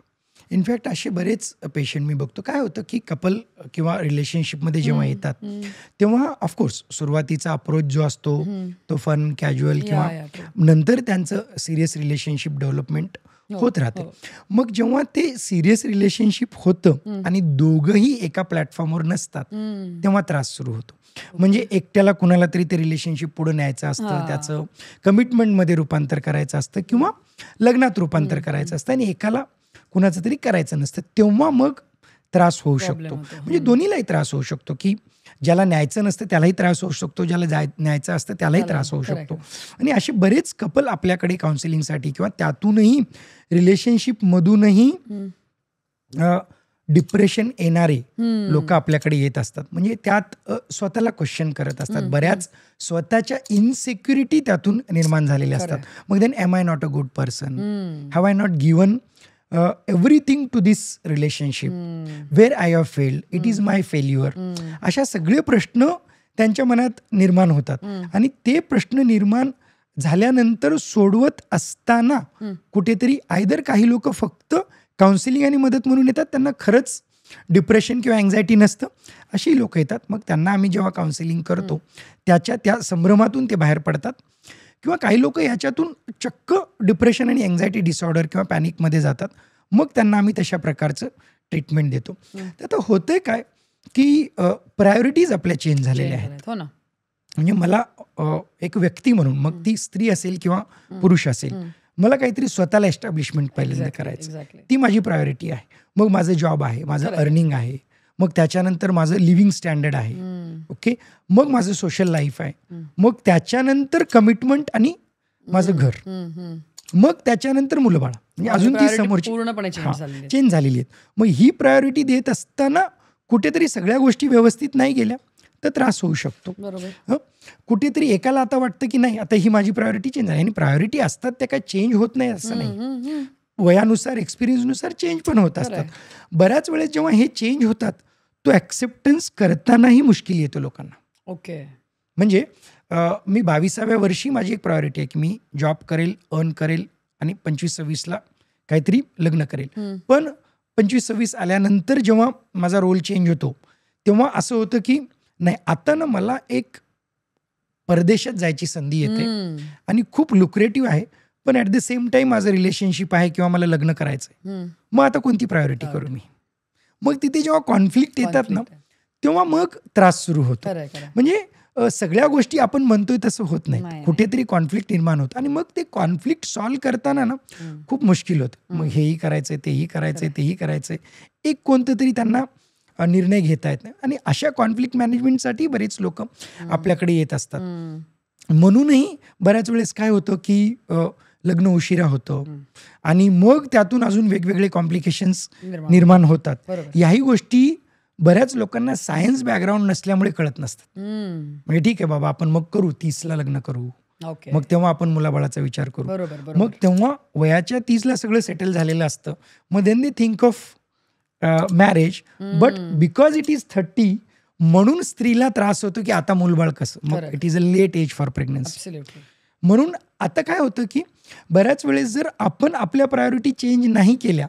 इनफॅक्ट असे बरेच पेशंट मी बघतो. काय होतं की कपल किंवा रिलेशनशिपमध्ये जेव्हा येतात तेव्हा ऑफकोर्स सुरुवातीचा अप्रोच जो असतो तो फन, कॅज्युअल किंवा नंतर त्यांचं सिरियस रिलेशनशिप डेव्हलपमेंट होत राहते. मग जेव्हा ते सिरियस रिलेशनशिप होतं आणि दोघंही एका प्लॅटफॉर्मवर नसतात तेव्हा त्रास सुरू होतो. म्हणजे एकट्याला कुणाला तरी ते रिलेशनशिप पुढे न्यायचं असतं, त्याचं कमिटमेंटमध्ये रूपांतर करायचं असतं किंवा लग्नात रूपांतर करायचं असतं आणि एकाला कुणाचं तरी करायचं नसतं. तेव्हा मग त्रास होऊ शकतो. म्हणजे दोन्हीलाही त्रास होऊ शकतो, की ज्याला न्यायचं नसतं त्यालाही त्रास होऊ शकतो, ज्याला न्यायचं असतं त्यालाही त्रास होऊ शकतो. आणि असे बरेच कपल आपल्याकडे काउन्सिलिंगसाठी किंवा त्यातूनही रिलेशनशिपमधूनही डिप्रेशन येणारे लोक आपल्याकडे येत असतात. म्हणजे त्यात स्वतःला क्वेश्चन करत असतात. बऱ्याच स्वतःच्या इनसिक्युरिटी त्यातून निर्माण झालेल्या असतात. मग then am I not a good person, have I not given everything to this relationship, where I have failed, it is my failure. अशा सगळे प्रश्न त्यांच्या मनात निर्माण होतात आणि ते प्रश्न निर्माण झाल्यानंतर सोडवत असताना कुठेतरी आयदर काही लोक फक्त काउन्सिलिंग आणि मदत म्हणून येतात, त्यांना खरंच डिप्रेशन किंवा अँझायटी नसतं, अशी लोक येतात. मग त्यांना आम्ही जेव्हा काउन्सिलिंग करतो त्या संभ्रमातून ते बाहेर पडतात. किंवा काही लोक ह्याच्यातून चक्क डिप्रेशन आणि अँझायटी डिसऑर्डर किंवा पॅनिकमध्ये जातात. मग त्यांना आम्ही तशा प्रकारचं ट्रीटमेंट देतो. तर आता होतंय काय की प्रायोरिटीज आपल्या चेंज झालेल्या आहेत. हो ना. म्हणजे मला एक व्यक्ती म्हणून, मग ती स्त्री असेल किंवा पुरुष असेल, मला काहीतरी स्वतःला एस्टॅब्लिशमेंट पहिल्यांदा करायचं, ती माझी प्रायोरिटी आहे. मग माझं जॉब आहे, माझं अर्निंग आहे, मग त्याच्यानंतर माझं लिव्हिंग स्टँडर्ड आहे, ओके, मग माझं सोशल लाईफ आहे, मग त्याच्यानंतर कमिटमेंट आणि माझं घर, मग त्याच्यानंतर मुलं बाळा. म्हणजे अजून ती समोरची पूर्णपणे चेंज झालेली आहेत. मग ही प्रायोरिटी देत असताना कुठेतरी सगळ्या गोष्टी व्यवस्थित नाही गेल्या तर त्रास होऊ शकतो. कुठेतरी एकाला आता वाटतं की नाही आता ही माझी प्रायोरिटी चेंज आहे, आणि प्रायोरिटी असतात त्या काय चेंज होत नाही असं नाही. वयानुसार, एक्सपिरियन्सनुसार चेंज पण होत असतात. बऱ्याच वेळेस जेव्हा हे चेंज होतात तो ॲक्सेप्टन्स करतानाही मुश्किल येतो लोकांना. ओके. म्हणजे मी 22व्या वर्षी माझी एक प्रायोरिटी आहे की मी जॉब करेल, अर्न करेल आणि 25-26ला काहीतरी लग्न करेल. पण 25-26 आल्यानंतर जेव्हा माझा रोल चेंज होतो तेव्हा असं होतं की नाही, आता ना मला एक परदेशात जायची संधी येते आणि खूप लुक्रेटिव्ह आहे, पण ॲट द सेम टाईम माझं रिलेशनशिप आहे किंवा मला लग्न करायचं आहे. मग आता कोणती प्रायोरिटी करू मी? मग तिथे जेव्हा कॉन्फ्लिक्ट येतात ना तेव्हा मग त्रास सुरू होतो. म्हणजे सगळ्या गोष्टी आपण म्हणतोय तसं होत नाही, कुठेतरी कॉन्फ्लिक्ट निर्माण होतं आणि मग ते कॉन्फ्लिक्ट सॉल्व्ह करताना ना खूप मुश्किल होतं. मग हेही करायचंय, तेही करायचंय, तेही करायचंय, एक कोणतं तरी त्यांना निर्णय घेता येत नाही. आणि अशा कॉन्फ्लिक्ट मॅनेजमेंटसाठी बरेच लोक आपल्याकडे येत असतात. म्हणूनही बऱ्याच वेळेस काय होतं की लग्न उशिरा होतं आणि मग त्यातून अजून वेगवेगळे कॉम्प्लिकेशन्स निर्माण होतात. याही गोष्टी बऱ्याच लोकांना सायन्स बॅकग्राऊंड नसल्यामुळे कळत नसतात. म्हणजे ठीक आहे बाबा, आपण मग करू 30ला लग्न करू, मग तेव्हा आपण मुलाबाळाचा विचार करू, मग तेव्हा वयाच्या 30ला सगळं सेटल झालेलं असतं. मग then they think of marriage, but because it is 30 म्हणून स्त्रीला त्रास होतो की आता मूलबाळ कसं, मग it is a late age for pregnancy. म्हणून आता काय होतं की बऱ्याच वेळेस जर आपण आपल्या प्रायोरिटी चेंज नाही केल्या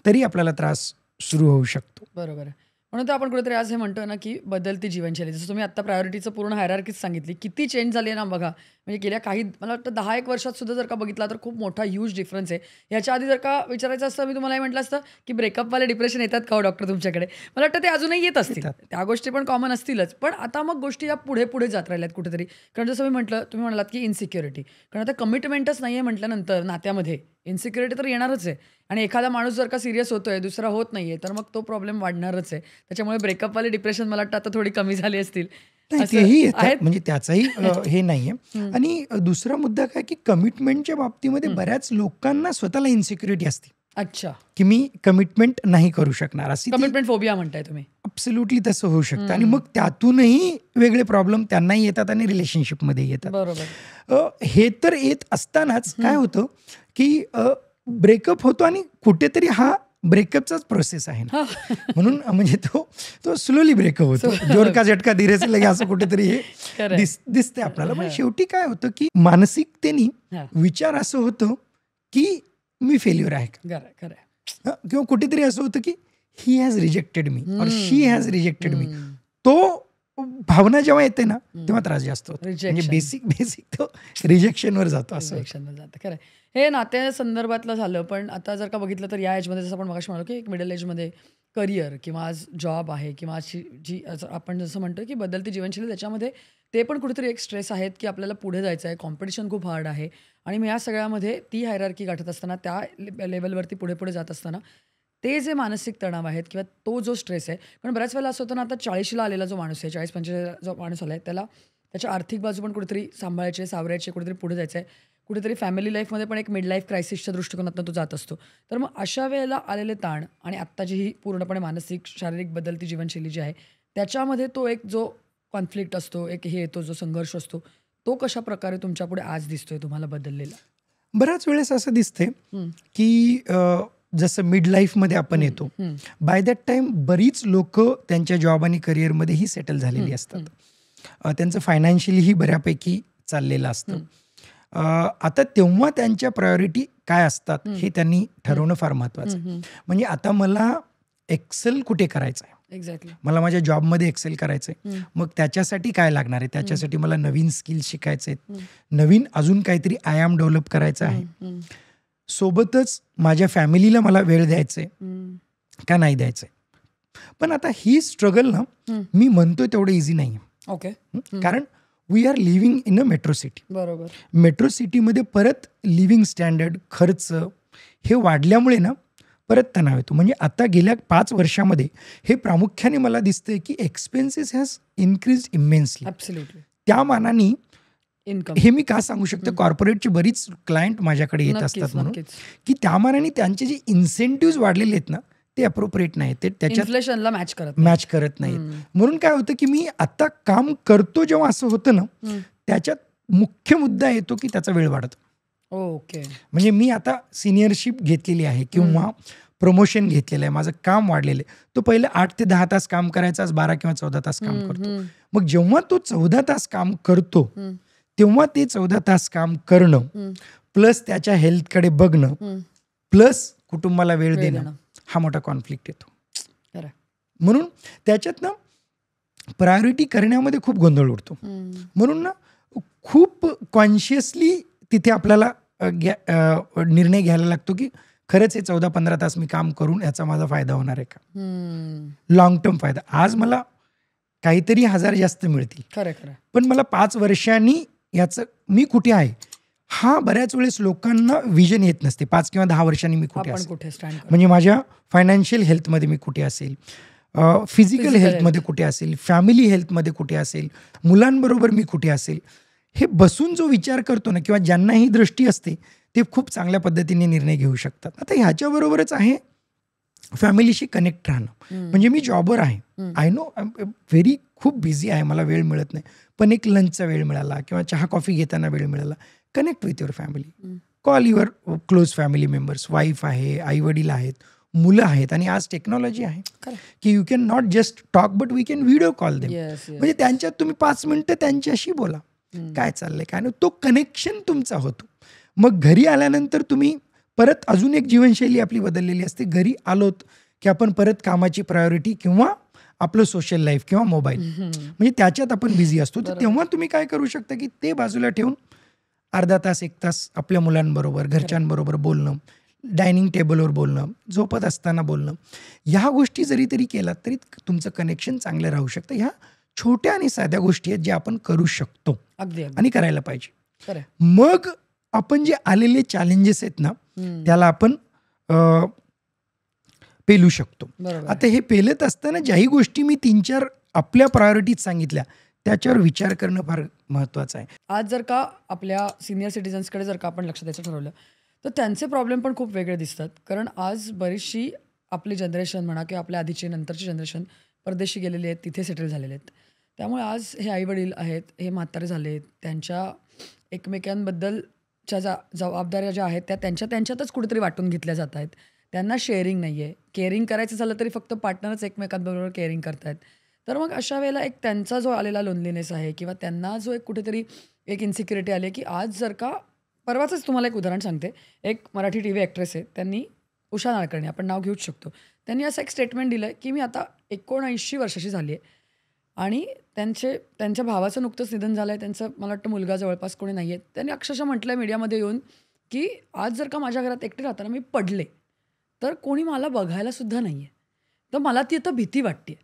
तरी आपल्याला त्रास सुरू होऊ शकतो. बरोबर आहे. म्हणून तर आपण कुठेतरी आज हे म्हणतोय ना, की बदलती जीवनशैली. जसं तुम्ही आता प्रायोरिटीचं पूर्ण हायरार्कीच सांगितली. किती चेंज झाली आहे ना बघा. म्हणजे गेल्या काही मला वाटतं 10-1 वर्षात सुद्धा जर का बघितला तर खूप मोठा ह्यूज डिफरन्स आहे. ह्याच्या आधी जर का विचारायचं असतं मी तुम्हाला हे म्हटलं असतं, की ब्रेकअपवाले डिप्रेशन येतात का हो डॉक्टर तुमच्याकडे? मला वाटतं ते अजूनही येत असतील. येतात. त्या गोष्टी पण कॉमन असतीलच. पण आता मग गोष्टी या पुढे-पुढे जात राहिल्यात कुठेतरी. कारण जसं मी म्हटलं, तुम्ही म्हणालात, की इन्सिक्युरिटी. कारण आता कमिटमेंटच नाहीये म्हटल्यानंतर नात्यामध्ये इन्सिक्युरिटी तर येणारच आहे. आणि एखादा माणूस जर का सीरियस होतोय, दुसरा होत नाहीये, तर मग तो प्रॉब्लेम वाढणारच आहे. त्याच्यामुळे ब्रेकअपवाले डिप्रेशन मला वाटतं आता थोडी कमी झाली असतील. नाही, असं तेही येतात आहेत? म्हणजे त्याचाही हे नाहीये. आणि दुसरा मुद्दा काय की कमिटमेंटच्या बाबतीमध्ये बऱ्याच लोकांना स्वतःला इन्सिक्युरिटी असते अच्छा. की मी कमिटमेंट नाही करू शकणार, अशी ती कमिटमेंट फोबिया म्हणताय तुम्ही. ॲब्सोल्युटली तसं होऊ शकतं. आणि मग त्यातूनही वेगळे प्रॉब्लेम त्यांनाही येतात आणि रिलेशनशिपमध्ये येतात. बरोबर. हे तर येत असतानाच काय होतं की ब्रेकअप होतो आणि कुठेतरी हा ब्रेकअपचाच प्रोसेस आहे ना. म्हणून म्हणजे तो स्लोली ब्रेकअप होतो. जोर का झटका धीरे से लगे असं कुठेतरी हे खरंय. दिसते आपल्याला. पण शेवटी काय होतं की मानसिकतेने हां. विचार असं होतं की मी फेल्युअर आहे का, खरंय, खरंय. किंवा कुठेतरी असं होतं की ही हॅज रिजेक्टेड मी और शी हॅज रिजेक्टेड मी. तो भावना जेव्हा येते ना तेव्हा त्रास जास्त होतो. म्हणजे Rejection. बेसिक तो रिजेक्शनवर जातो असं होतं. रिजेक्शनवर जातं. खरंय. हे नात्या संदर्भातलं झालं. पण आता जर का बघितलं तर या एजमध्ये जसं आपण मगाशी म्हणालो, की एक मिडल एजमध्ये करिअर किंवा आज जॉब आहे किंवा अशी जी आपण जसं म्हणतो की बदलती जीवनशैली त्याच्यामध्ये ते पण कुठेतरी एक स्ट्रेस आहेत, की आपल्याला पुढे जायचं आहे. कॉम्पिटिशन खूप हार्ड आहे. आणि मग या सगळ्यामध्ये ती हायरार्की गाठत असताना त्या लेव्हलवरती पुढे जात असताना ते जे मानसिक तणाव आहेत किंवा तो जो स्ट्रेस आहे. कारण बऱ्याच वेळेला असं होतं ना, आता 40ला आलेला जो माणूस आहे, 40-45 जो माणूस आला आहे, त्याला त्याच्या आर्थिक बाजू पण कुठेतरी सांभाळायची आहे, सावरायची आहे, कुठेतरी पुढे जायचं आहे. कुठेतरी फॅमिली लाईफमध्ये पण एक मिड लाईफ क्रायसिसच्या दृष्टिकोनातून तो जात असतो. तर मग अशा वेळेला आलेले ताण आणि आत्ताची ही पूर्णपणे मानसिक, शारीरिक बदलती जीवनशैली जी आहे, त्याच्यामध्ये तो एक जो कॉन्फ्लिक्ट असतो, एक हे येतो, जो संघर्ष असतो, तो कशाप्रकारे तुमच्यापुढे आज दिसतोय तुम्हाला बदललेला? बऱ्याच वेळेस असं दिसते की जसं मिड लाईफमध्ये आपण येतो, बाय दॅट टाइम बरीच लोक त्यांच्या जॉब आणि करिअरमध्येही सेटल झालेली असतात. त्यांचं फायनान्शियलीही बऱ्यापैकी चाललेलं असतं. आता तेव्हा त्यांच्या प्रायोरिटी काय असतात हे त्यांनी ठरवणं फार महत्त्वाचं आहे. म्हणजे आता मला एक्सेल कुठे करायचं आहे, एक्झॅक्टली. मला माझ्या जॉबमध्ये एक्सेल करायचं आहे. मग त्याच्यासाठी काय लागणार आहे, त्याच्यासाठी मला नवीन स्किल्स शिकायचे आहेत, नवीन अजून काहीतरी आयाम डेव्हलप करायचा आहे. सोबतच माझ्या फॅमिलीला मला वेळ द्यायचा आहे का नाही द्यायचं आहे. पण आता ही स्ट्रगल ना मी म्हणतोय तेवढं इझी नाही आहे. ओके. कारण we are living in a metro city. बरोबर. मेट्रो सिटीमध्ये परत लिव्हिंग स्टँडर्ड, खर्च हे वाढल्यामुळे ना परत तणाव येतो. म्हणजे आता गेल्या 5 वर्षामध्ये हे प्रामुख्याने मला दिसतंय की expenses has increase immensely. Absolutely. त्या मानाने इन्कम. हे मी का सांगू शकतो, कॉर्पोरेटची बरीच क्लायंट माझ्याकडे येत नक्कीच, असतात म्हणून नक्कीच. की त्या मानाने त्यांचे जे इन्सेंटिव्ह वाढलेले आहेत ना ते अप्रोप्रिएट नाही, ते त्याच्यात इन्फ्लेशनला मॅच करत नाही. मॅच करत नाहीत. म्हणून काय होतं की मी आता काम करतो जेव्हा असं होतं ना त्याच्यात मुख्य मुद्दा येतो की त्याचा वेळ वाढतो. ओके. म्हणजे मी आता सिनियरशिप घेतलेली आहे किंवा प्रमोशन घेतलेलं आहे, माझं काम वाढलेलं आहे. तो पहिले 8 ते 10 तास काम करायचा, आज 12 किंवा 14 तास काम करतो. मग जेव्हा तो 14 तास काम करतो तेव्हा ते 14 तास काम करणं प्लस त्याच्या हेल्थकडे बघणं प्लस कुटुंबाला वेळ देणं हा मोठा कॉन्फ्लिक्ट येतो. म्हणून त्याच्यात ना प्रायोरिटी करण्यामध्ये खूप गोंधळ उडतो. म्हणून ना खूप कॉन्शियसली तिथे आपल्याला निर्णय घ्यायला लागतो की खरंच हे 14-15 तास मी काम करून याचा माझा फायदा होणार आहे का, लॉंग टर्म फायदा. आज मला काहीतरी 1000 जास्त मिळतील, खरं, पण मला 5 वर्षांनी याचं मी कुठे आहे हा बऱ्याच वेळेस लोकांना विजन येत नसते. 5 किंवा 10 वर्षांनी मी कुठे असेल, म्हणजे माझ्या फायनान्शियल हेल्थमध्ये मी कुठे असेल, फिजिकल हेल्थमध्ये कुठे असेल, फॅमिली हेल्थमध्ये कुठे असेल, मुलांबरोबर मी कुठे असेल, हे बसून जो विचार करतो ना किंवा ज्यांना ही दृष्टी असते ते खूप चांगल्या पद्धतीने निर्णय घेऊ शकतात. आता ह्याच्याबरोबरच आहे फॅमिलीशी कनेक्ट राहणं. म्हणजे मी जॉबवर आहे, आय नो व्हेरी खूप बिझी आहे, मला वेळ मिळत नाही, पण एक लंचचा वेळ मिळाला किंवा चहा कॉफी घेताना वेळ मिळाला, connect with your family, call your close family members, wife आहे, आई वडील आहेत, मुलं आहेत, आणि आज टेक्नॉलॉजी आहे की you can not just talk but we can video call them. म्हणजे त्यांच्यात तुम्ही 5 मिनिटं त्यांच्याशी बोला. काय चाललंय काय नाही, तो कनेक्शन तुमचा होतो. मग घरी आल्यानंतर तुम्ही परत अजून एक जीवनशैली आपली बदललेली असते. घरी आलोत की आपण परत कामाची प्रायोरिटी किंवा आपलं सोशल लाईफ किंवा मोबाईल म्हणजे त्याच्यात आपण बिझी असतो. तर तेव्हा तुम्ही काय करू शकता की ते बाजूला ठेवून अर्धा तास 1 तास आपल्या मुलांबरोबर, घरच्यांबरोबर बोलणं, डायनिंग टेबलवर बोलणं, झोपत असताना बोलणं, ह्या गोष्टी जरी केलात तरी तुमचं कनेक्शन चांगलं राहू शकतं. ह्या छोट्या आणि साध्या गोष्टी आहेत ज्या आपण करू शकतो आणि करायला पाहिजे. मग आपण जे आलेले चॅलेंजेस आहेत ना त्याला आपण पेलू शकतो. आता हे पेलत असताना ज्याही गोष्टी मी 3-4 आपल्या प्रायोरिटीज सांगितल्या त्याच्यावर विचार करणं फार महत्वाचं आहे. आज जर का आपल्या सिनियर सिटीजन्सकडे जर का आपण लक्ष द्यायचं ठरवलं तर त्यांचे प्रॉब्लेम पण खूप वेगळे दिसतात. कारण आज बरीचशी आपली जनरेशन म्हणा किंवा आपल्या आधीची नंतरची जनरेशन परदेशी गेलेली आहेत, तिथे सेटल झालेले आहेत. त्यामुळे आज हे आईवडील आहेत, हे म्हातारे झाले आहेत, त्यांच्या एकमेकांबद्दलच्या जबाबदाऱ्या ज्या आहेत त्या त्यांच्यातच कुठेतरी वाटून घेतल्या जात आहेत. त्यांना शेअरिंग नाही आहे. केअरिंग करायचं झालं तरी फक्त पार्टनरच एकमेकांबरोबर केअरिंग करतायत. तर मग अशा वेळेला एक त्यांचा जो आलेला लोनलीनेस आहे किंवा त्यांना जो एक कुठेतरी एक इन्सिक्युरिटी आली आहे की आज जर का परवाचंच तुम्हाला एक उदाहरण सांगते. एक मराठी TV ॲक्ट्रेस आहे, त्यांनी उषा नाळकर्णी, आपण नाव घेऊच शकतो, त्यांनी असं एक स्टेटमेंट दिलं की मी आता 79 वर्षाची झाली आहे आणि त्यांच्या भावाचं नुकतंच निधन झालं आहे. त्यांचं मला वाटतं मुलगा जवळपास कोणी नाही आहे. त्यांनी अक्षरशः म्हटलं आहे मीडियामध्ये येऊन की आज जर का माझ्या घरात एकटे राहताना मी पडले तर कोणी मला बघायला सुद्धा नाही आहे. तर मला ती आता भीती वाटते.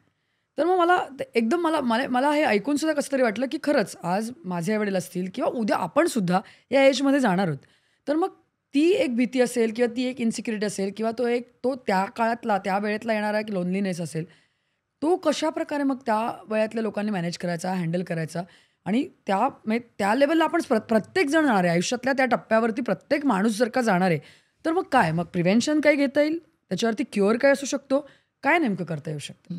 तर मग मला एकदम मला हे ऐकून सुद्धा कसं तरी वाटलं की खरंच आज माझे आईवडील असतील किंवा उद्या आपण सुद्धा या एजमध्ये जाणार आहोत. तर मग ती एक भीती असेल किंवा ती एक इन्सिक्युरिटी असेल किंवा तो त्या काळातला त्या वेळेतला येणारा एक लोनलीनेस असेल, तो कशाप्रकारे मग त्या वयातल्या लोकांनी मॅनेज करायचा, हँडल करायचा आणि त्या लेवलला आपण प्रत्येक जण जाणार आहे आयुष्यातल्या त्या टप्प्यावरती. प्रत्येक माणूस जर का जाणार आहे तर मग काय, मग प्रिव्हेन्शन काय घेता येईल, त्याच्यावरती क्युअर काय असू शकतो, काय नेमकं करता येऊ शकतं?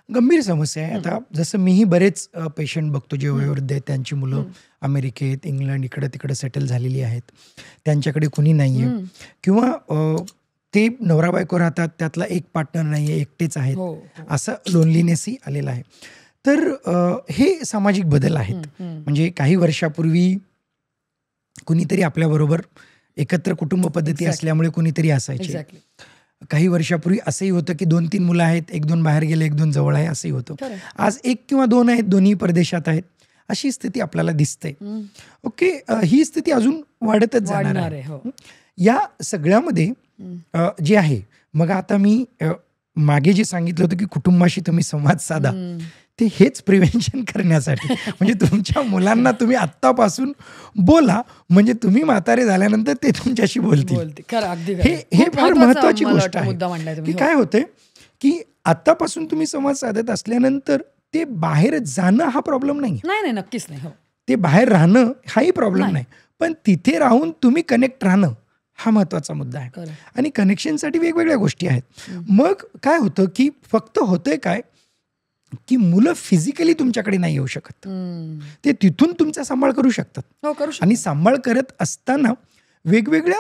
गंभीर समस्या आहे. आता जसं मीही बरेच पेशंट बघतो जे वयोवृद्ध आहेत, त्यांची मुलं अमेरिकेत, इंग्लंड इकडं तिकडं सेटल झालेली आहेत, त्यांच्याकडे कुणी नाही आहे किंवा ते नवरा बायको राहतात, त्यातला एक पार्टनर नाही आहे, एकटेच आहेत, असं लोनलीनेसही आलेलं आहे. तर हे सामाजिक बदल आहेत. म्हणजे काही वर्षापूर्वी कुणीतरी आपल्याबरोबर एकत्र कुटुंब पद्धती असल्यामुळे कुणीतरी असायचे. काही वर्षापूर्वी असंही होतं की 2-3 मुलं आहेत, 1-2 बाहेर गेले, 1-2 जवळ आहे, असंही होतं. आज 1 किंवा 2 आहेत, दोन्ही परदेशात आहेत, अशी स्थिती आपल्याला दिसते. ओके, ही स्थिती अजून वाढतच जाणार आहे. या सगळ्यामध्ये जे आहे, मग आता मी मागे जे सांगितलं होतं की कुटुंबाशी तुम्ही संवाद साधा, ते हेच प्रिव्हेन्शन करण्यासाठी. म्हणजे तुमच्या मुलांना तुम्ही आत्तापासून बोला, म्हणजे तुम्ही म्हातारे झाल्यानंतर ते तुमच्याशी बोलतील. हे फार महत्वाची गोष्ट आहे की काय होतंय की आत्तापासून तुम्ही संवाद साधत असल्यानंतर ते बाहेर जाणं हा प्रॉब्लेम नाही, नक्कीच नाही. ते बाहेर राहणं हाही प्रॉब्लेम नाही, पण तिथे राहून तुम्ही कनेक्ट राहणं हा महत्वाचा मुद्दा आहे. आणि कनेक्शनसाठी वेगवेगळ्या गोष्टी आहेत. मग काय होतं की फक्त होतंय काय की मुलं फिजिकली तुमच्याकडे नाही येऊ शकत, ते तिथून तुमचा सांभाळ करू शकतात. आणि सांभाळ करत असताना वेगवेगळ्या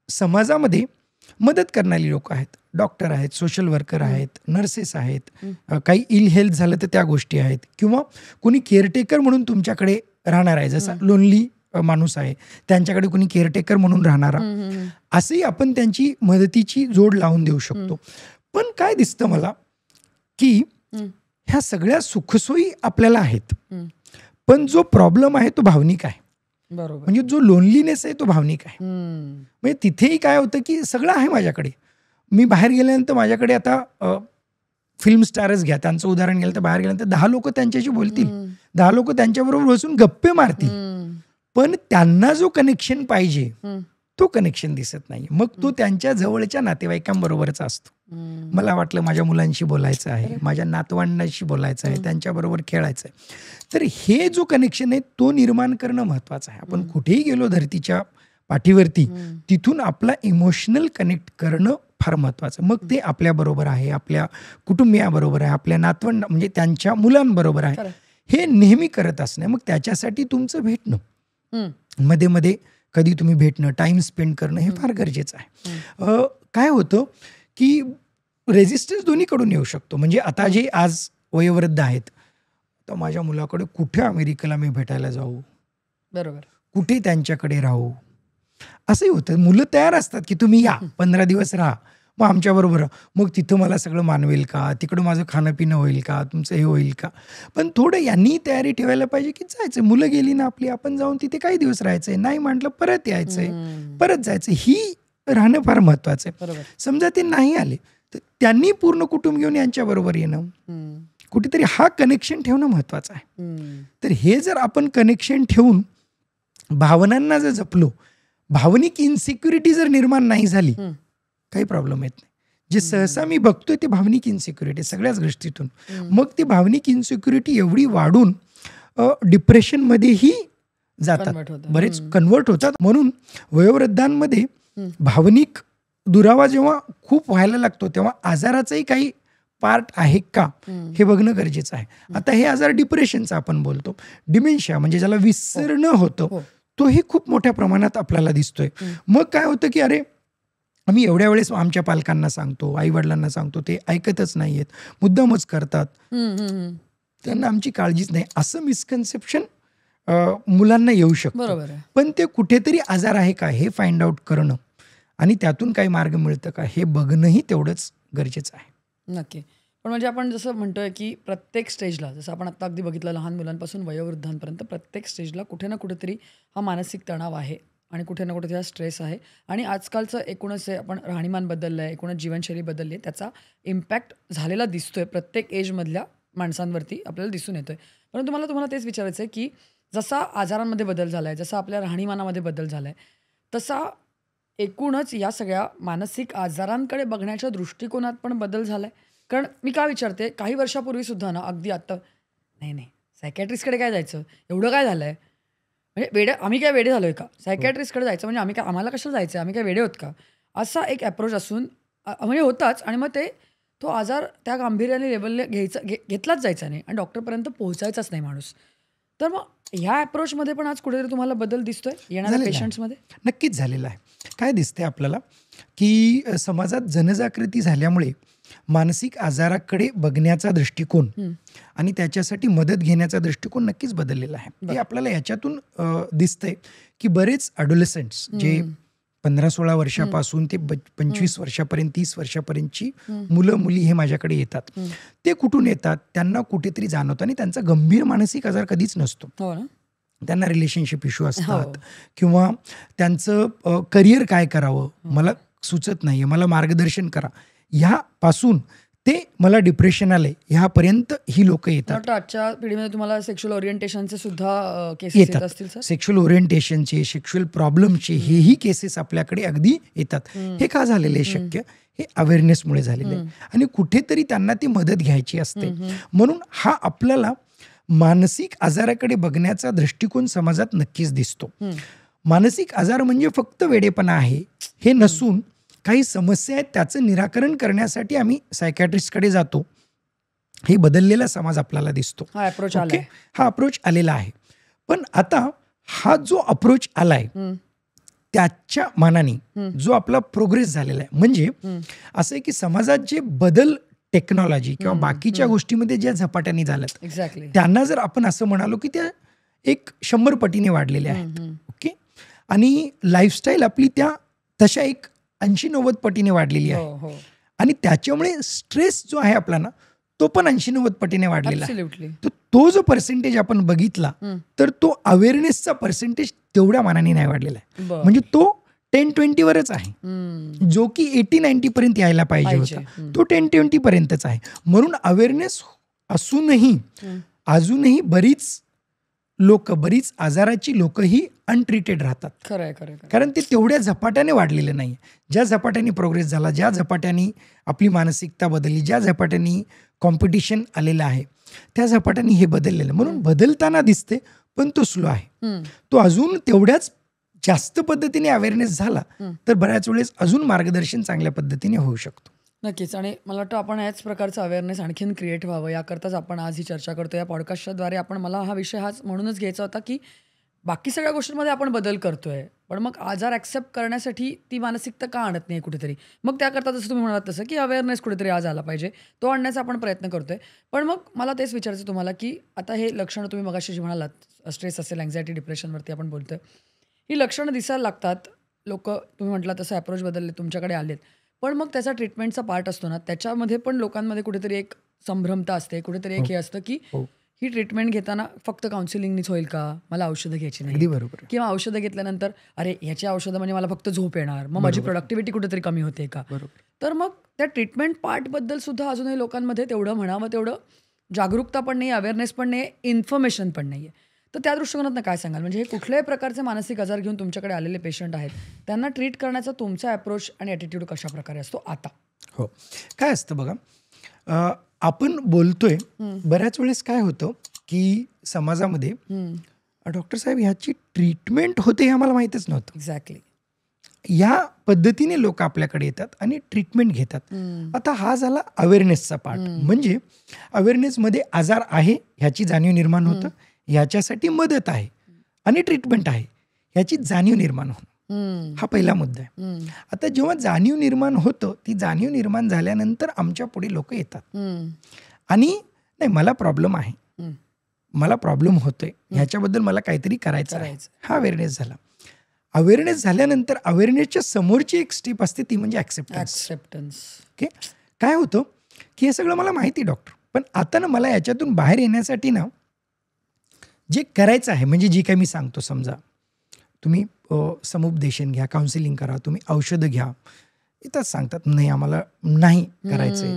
समाजामध्ये मदत करणारी लोक आहेत, डॉक्टर आहेत, सोशल वर्कर आहेत, नर्सेस आहेत, काही इल हेल्थ झालं तर त्या गोष्टी आहेत, किंवा कोणी केअरटेकर म्हणून तुमच्याकडे राहणार आहे, जसा लोनली माणूस आहे त्यांच्याकडे कोणी केअरटेकर म्हणून राहणारा, असंही आपण त्यांची मदतीची जोड लावून देऊ शकतो. पण काय दिसतं मला की ह्या सगळ्या सुखसोयी आपल्याला आहेत, पण जो प्रॉब्लेम आहे तो भावनिक आहे. बरोबर. म्हणजे जो लोनलीनेस आहे तो भावनिक आहे. म्हणजे तिथेही काय होतं की सगळं आहे माझ्याकडे, मी बाहेर गेल्यानंतर माझ्याकडे आता फिल्म स्टारच घ्या, त्यांचं उदाहरण गेलं तर बाहेर गेल्यानंतर 10 लोक त्यांच्याशी बोलतील, 10 लोक त्यांच्याबरोबर बसून गप्पे मारतील, पण त्यांना जो कनेक्शन पाहिजे तो कनेक्शन दिसत नाही. मग तो त्यांच्या जवळच्या नातेवाईकांबरोबरचा असतो. मला वाटलं माझ्या मुलांशी बोलायचं आहे, माझ्या नातवंडांशी बोलायचं आहे, त्यांच्याबरोबर खेळायचं आहे. तर हे जो कनेक्शन आहे तो निर्माण करणं महत्वाचं आहे. आपण कुठेही गेलो धरतीच्या पाठीवरती, तिथून आपला इमोशनल कनेक्ट करणं फार महत्वाचं. मग ते आपल्याबरोबर आहे, आपल्या कुटुंबियाबरोबर आहे, आपल्या नातवंड म्हणजे त्यांच्या मुलांबरोबर आहे, हे नेहमी करत असणं. मग त्याच्यासाठी तुमचं भेटणं, मध्ये मध्ये कधी तुम्ही भेटणं, टाइम स्पेंड करणं हे फार गरजेचं आहे. काय होतं की रेजिस्टन्स दोन्हीकडून येऊ शकतो. म्हणजे आता जे आज वयोवृद्ध आहेत, तर माझ्या मुलाकडे कुठे अमेरिकेला मी भेटायला जाऊ, बरोबर. कुठे त्यांच्याकडे राहू. असंही होतं, मुलं तयार असतात की तुम्ही या 15 दिवस राहा, मग आमच्याबरोबर राहा. मग तिथं मला सगळं मानवेल का, तिकडं माझं खाणं पिणं होईल का, तुमचं हे होईल का. पण थोडं यांनी तयारी ठेवायला पाहिजे की जायचं, मुलं गेली ना आपली, आपण जाऊन तिथे काही दिवस राहायचंय, नाही म्हटलं परत यायचंय, परत जायचं. ही राहणं फार महत्वाचं आहे. बरोबर. समजा ते नाही आले तर त्यांनी पूर्ण कुटुंब घेऊन यांच्याबरोबर येणं, कुठेतरी हा कनेक्शन ठेवणं महत्वाचं आहे. तर हे जर आपण कनेक्शन ठेवून भावनांना जर जपलो, भावनिक इन्सिक्युरिटी जर निर्माण नाही झाली, काही प्रॉब्लेम येत नाही. जे सहसा मी बघतोय ते भावनिक इन्सिक्युरिटी सगळ्याच गोष्टीतून. मग ती भावनिक इन्सिक्युरिटी एवढी वाढून डिप्रेशनमध्येही जातात, बरेच कन्वर्ट होतात. म्हणून वयोवृद्धांमध्ये भावनिक दुरावा जेव्हा खूप व्हायला लागतो तेव्हा आजाराचाही काही पार्ट आहे का हे बघणं गरजेचं आहे. आता हे आजार डिप्रेशनचा आपण बोलतो, डिमेन्शिया म्हणजे ज्याला विसरणं होतं, तोही खूप मोठ्या प्रमाणात आपल्याला दिसतोय. मग काय होतं की अरे आम्ही एवढ्या वेळेस आमच्या पालकांना सांगतो, आई वडिलांना सांगतो, ते ऐकतच नाहीयेत, मुद्दामच करतात, त्यांना आमची काळजीच नाही, असं मिसकन्सेप्शन मुलांना येऊ शकतं. पण ते कुठेतरी आजार आहे का हे फाइंड आउट करणं आणि त्यातून काही मार्ग मिळतं का हे बघणंही तेवढंच गरजेचं आहे. नक्की. पण म्हणजे आपण जसं म्हणतोय की प्रत्येक स्टेजला, जसं आपण आता अगदी बघितलं लहान मुलांपासून वयोवृद्धांपर्यंत, प्रत्येक स्टेजला कुठे ना कुठेतरी हा मानसिक तणाव आहे आणि कुठे ना कुठे हा स्ट्रेस आहे. आणि आजकालचं एकूणच आपण राहणीमान बदललं आहे, एकूणच जीवनशैली बदलली आहे, त्याचा इम्पॅक्ट झालेला दिसतोय प्रत्येक एजमधल्या माणसांवरती आपल्याला दिसून येतोय. परंतु मला तुम्हाला तेच विचारायचं आहे की जसा आजारांमध्ये बदल झाला आहे, जसा आपल्या राहणीमानामध्ये बदल झाला आहे, तसा एकूणच या सगळ्या मानसिक आजारांकडे बघण्याच्या दृष्टिकोनात पण बदल झाला आहे. कारण मी काय विचारते, काही वर्षापूर्वीसुद्धा ना, अगदी आत्ता नाही सायकॅट्रिस्टकडे काय जायचं, एवढं काय झालं आहे, म्हणजे आम्ही काय वेडे झालो आहे का, सायकॅट्रिस्टकडे जायचं म्हणजे आम्हाला कशाला जायचं, आम्ही काय वेडे होत का, असा एक अप्रोच असून म्हणजे होताच. आणि मग तो आजार त्या गांभीर्याने लेवलला घेतलाच जायचा नाही आणि डॉक्टरपर्यंत पोहोचायचाच नाही माणूस. तर मग ह्या अप्रोचमध्ये पण आज कुठेतरी तुम्हाला बदल दिसतोय येणाऱ्या पेशंट्समध्ये? नक्कीच झालेला आहे. काय दिसतंय आपल्याला की समाजात जनजागृती झाल्यामुळे मानसिक आजाराकडे बघण्याचा दृष्टिकोन आणि त्याच्यासाठी मदत घेण्याचा दृष्टिकोन नक्कीच बदललेला आहे. हे आपल्याला याच्यातून दिसतंय की बरेच ॲडोलेसंट्स जे 15-16 वर्षापासून ते 25 वर्षापर्यंत 30 वर्षापर्यंतची मुलं मुली हे माझ्याकडे येतात. ते कुठून येतात, त्यांना कुठेतरी जाणवतं आणि त्यांचा गंभीर मानसिक आजार कधीच नसतो. त्यांना रिलेशनशिप इश्यू असतात किंवा त्यांचं करिअर काय करावं मला सुचत नाहीये, मला मार्गदर्शन करा, ह्यापासून ते मला डिप्रेशन आलंय ह्यापर्यंत ही लोक येतात. आजच्या पिढीमध्ये तुम्हाला सेक्शुअल ओरिएंटेशनचे सुद्धा केसेस येत असतील सर? सेक्शुअल ओरिएंटेशनचे, सेक्शुअल प्रॉब्लेमचे हेही केसेस आपल्याकडे अगदी येतात. हे का झालेलं आहे शक्य? हे अवेअरनेसमुळे झालेलं आहे आणि कुठेतरी त्यांना ती मदत घ्यायची असते. म्हणून हा आपल्याला मानसिक आजाराकडे बघण्याचा दृष्टिकोन समाजात नक्कीच दिसतो. मानसिक आजार म्हणजे फक्त वेडेपणा आहे हे नसून काही समस्या आहेत त्याचं निराकरण करण्यासाठी आम्ही सायकॅट्रिस्टकडे जातो, हे बदललेला समाज आपल्याला दिसतो. हा अप्रोच आलेला आहे. पण आता हा जो अप्रोच आलाय त्याच्या मानाने जो आपला प्रोग्रेस झालेला आहे, म्हणजे असं आहे की समाजात जे बदल टेक्नॉलॉजी किंवा बाकीच्या गोष्टीमध्ये ज्या झपाट्याने झाल्यात त्यांना जर आपण असं म्हणालो की त्या एक 100 पटीने वाढलेल्या आहेत. ओके. आणि लाईफस्टाईल आपली त्या तशा एक 80-90 पटीने वाढलेली आहे आणि त्याच्यामुळे स्ट्रेस जो आहे आपला ना तो पण 80-90 पटीने वाढलेला आहे. तर तो जो पर्सेंटेज आपण बघितला तर तो अवेअरनेसचा पर्सेंटेज तेवढ्या मानाने नाही वाढलेला आहे. म्हणजे तो 10-20 वरच आहे, जो की 80-90 पर्यंत यायला पाहिजे होता, तो 10-20 पर्यंतच आहे. म्हणून अवेअरनेस असूनही अजूनही बरीच आजाराची लोकही अनट्रीटेड राहतात. कारण ते तेवढ्या झपाट्याने वाढलेले नाही. ज्या झपाट्याने प्रोग्रेस झाला, ज्या झपाट्याने आपली मानसिकता बदलली, ज्या झपाट्याने कॉम्पिटिशन आलेलं आहे त्या झपाट्याने हे बदललेलं. म्हणून बदलताना दिसते पण तो स्लो आहे. तो अजून तेवढ्याच जास्त पद्धतीने अवेअरनेस झाला तर बऱ्याच वेळेस अजून मार्गदर्शन चांगल्या पद्धतीने होऊ शकतो. नक्कीच. आणि मला वाटतं आपण याच प्रकारचं अवेअरनेस आणखीन क्रिएट व्हावं याकरताच आपण आज ही चर्चा करतो. या पॉडकास्टद्वारे मला हा विषय हाच म्हणूनच घ्यायचा होता की बाकी सगळ्या गोष्टींमध्ये आपण बदल करतोय, पण मग आजार ॲक्सेप्ट करण्यासाठी ती मानसिकता का आणत नाही कुठेतरी? मग त्याकरता जसं तुम्ही म्हणालात तसं, की अवेअरनेस कुठेतरी आज आला पाहिजे. तो आणण्याचा आपण प्रयत्न करतोय. पण मग मला तेच विचारायचं तुम्हाला, की आता हे लक्षणं तुम्ही मगाशी जी म्हणालात, स्ट्रेस असेल, अँक्झायटी, डिप्रेशनवरती आपण बोलतोय. ही लक्षणं दिसायला लागतात. लोकं तुम्ही म्हटलात तसं अप्रोच बदलले, तुमच्याकडे आलेत. पण मग त्याचा ट्रीटमेंटचा पार्ट असतो ना, त्याच्यामध्ये पण लोकांमध्ये कुठेतरी एक संभ्रमता असते, कुठेतरी एक हो, हे असतं, की हो. ही ट्रीटमेंट घेताना फक्त काउन्सिलिंगनीच होईल का? मला औषधं घ्यायची नाहीत. अगदी बरोबर आहे. किंवा औषधं घेतल्यानंतर अरे ह्याची औषधं म्हणजे मला फक्त झोप येणार. मग माझी बरोबर. प्रोडक्टिव्हिटी कुठेतरी कमी होते का? बरोबर. तर मग त्या ट्रीटमेंट पार्टबद्दल सुद्धा अजूनही लोकांमध्ये तेवढं म्हणावं तेवढं जागरूकता पण नाही, अवेअरनेस पण नाही, इन्फॉर्मेशन पण नाही आहे. तर त्या दृष्टिकोनातनं काय सांगाल? म्हणजे हे कुठल्याही प्रकारचे मानसिक आजार घेऊन तुमच्याकडे आलेले पेशंट आहेत, त्यांना ट्रीट करण्याचा तुमचा अप्रोच आणि ॲटिट्यूड कशाप्रकारे असतो आता? हो. काय असतं बघा, आपण बोलतोय, बऱ्याच वेळेस काय होतं, की समाजामध्ये डॉक्टर साहेब ह्याची ट्रीटमेंट होते हे आम्हाला माहीतच नव्हतं. एक्झॅक्टली. या पद्धतीने लोक आपल्याकडे येतात आणि ट्रीटमेंट घेतात. आता हा झाला अवेअरनेसचा पार्ट. म्हणजे अवेअरनेसमध्ये आजार आहे ह्याची जाणीव निर्माण होतं, ह्याच्यासाठी मदत आहे आणि ट्रीटमेंट आहे ह्याची जाणीव निर्माण होणं, हा पहिला मुद्दा आहे. आता जेव्हा जाणीव निर्माण होतं, ती जाणीव निर्माण झाल्यानंतर आमच्या पुढे लोक येतात आणि नाही मला प्रॉब्लेम आहे, मला प्रॉब्लेम होतोय, ह्याच्याबद्दल मला काहीतरी करायचं आहे, हा अवेअरनेस झाला. अवेअरनेस झाल्यानंतर अवेअरनेसच्या समोरची एक स्टेप असते, ती म्हणजे ॲक्सेप्टन्स. ओके. काय होतं की हे सगळं मला माहिती डॉक्टर, पण आता ना मला याच्यातून बाहेर येण्यासाठी ना जे करायचं आहे, म्हणजे जी काही मी सांगतो, समजा तुम्ही समुपदेशन घ्या, काउन्सिलिंग करा, तुम्ही औषधं घ्या, इथंच सांगतात नाही आम्हाला नाही करायचंय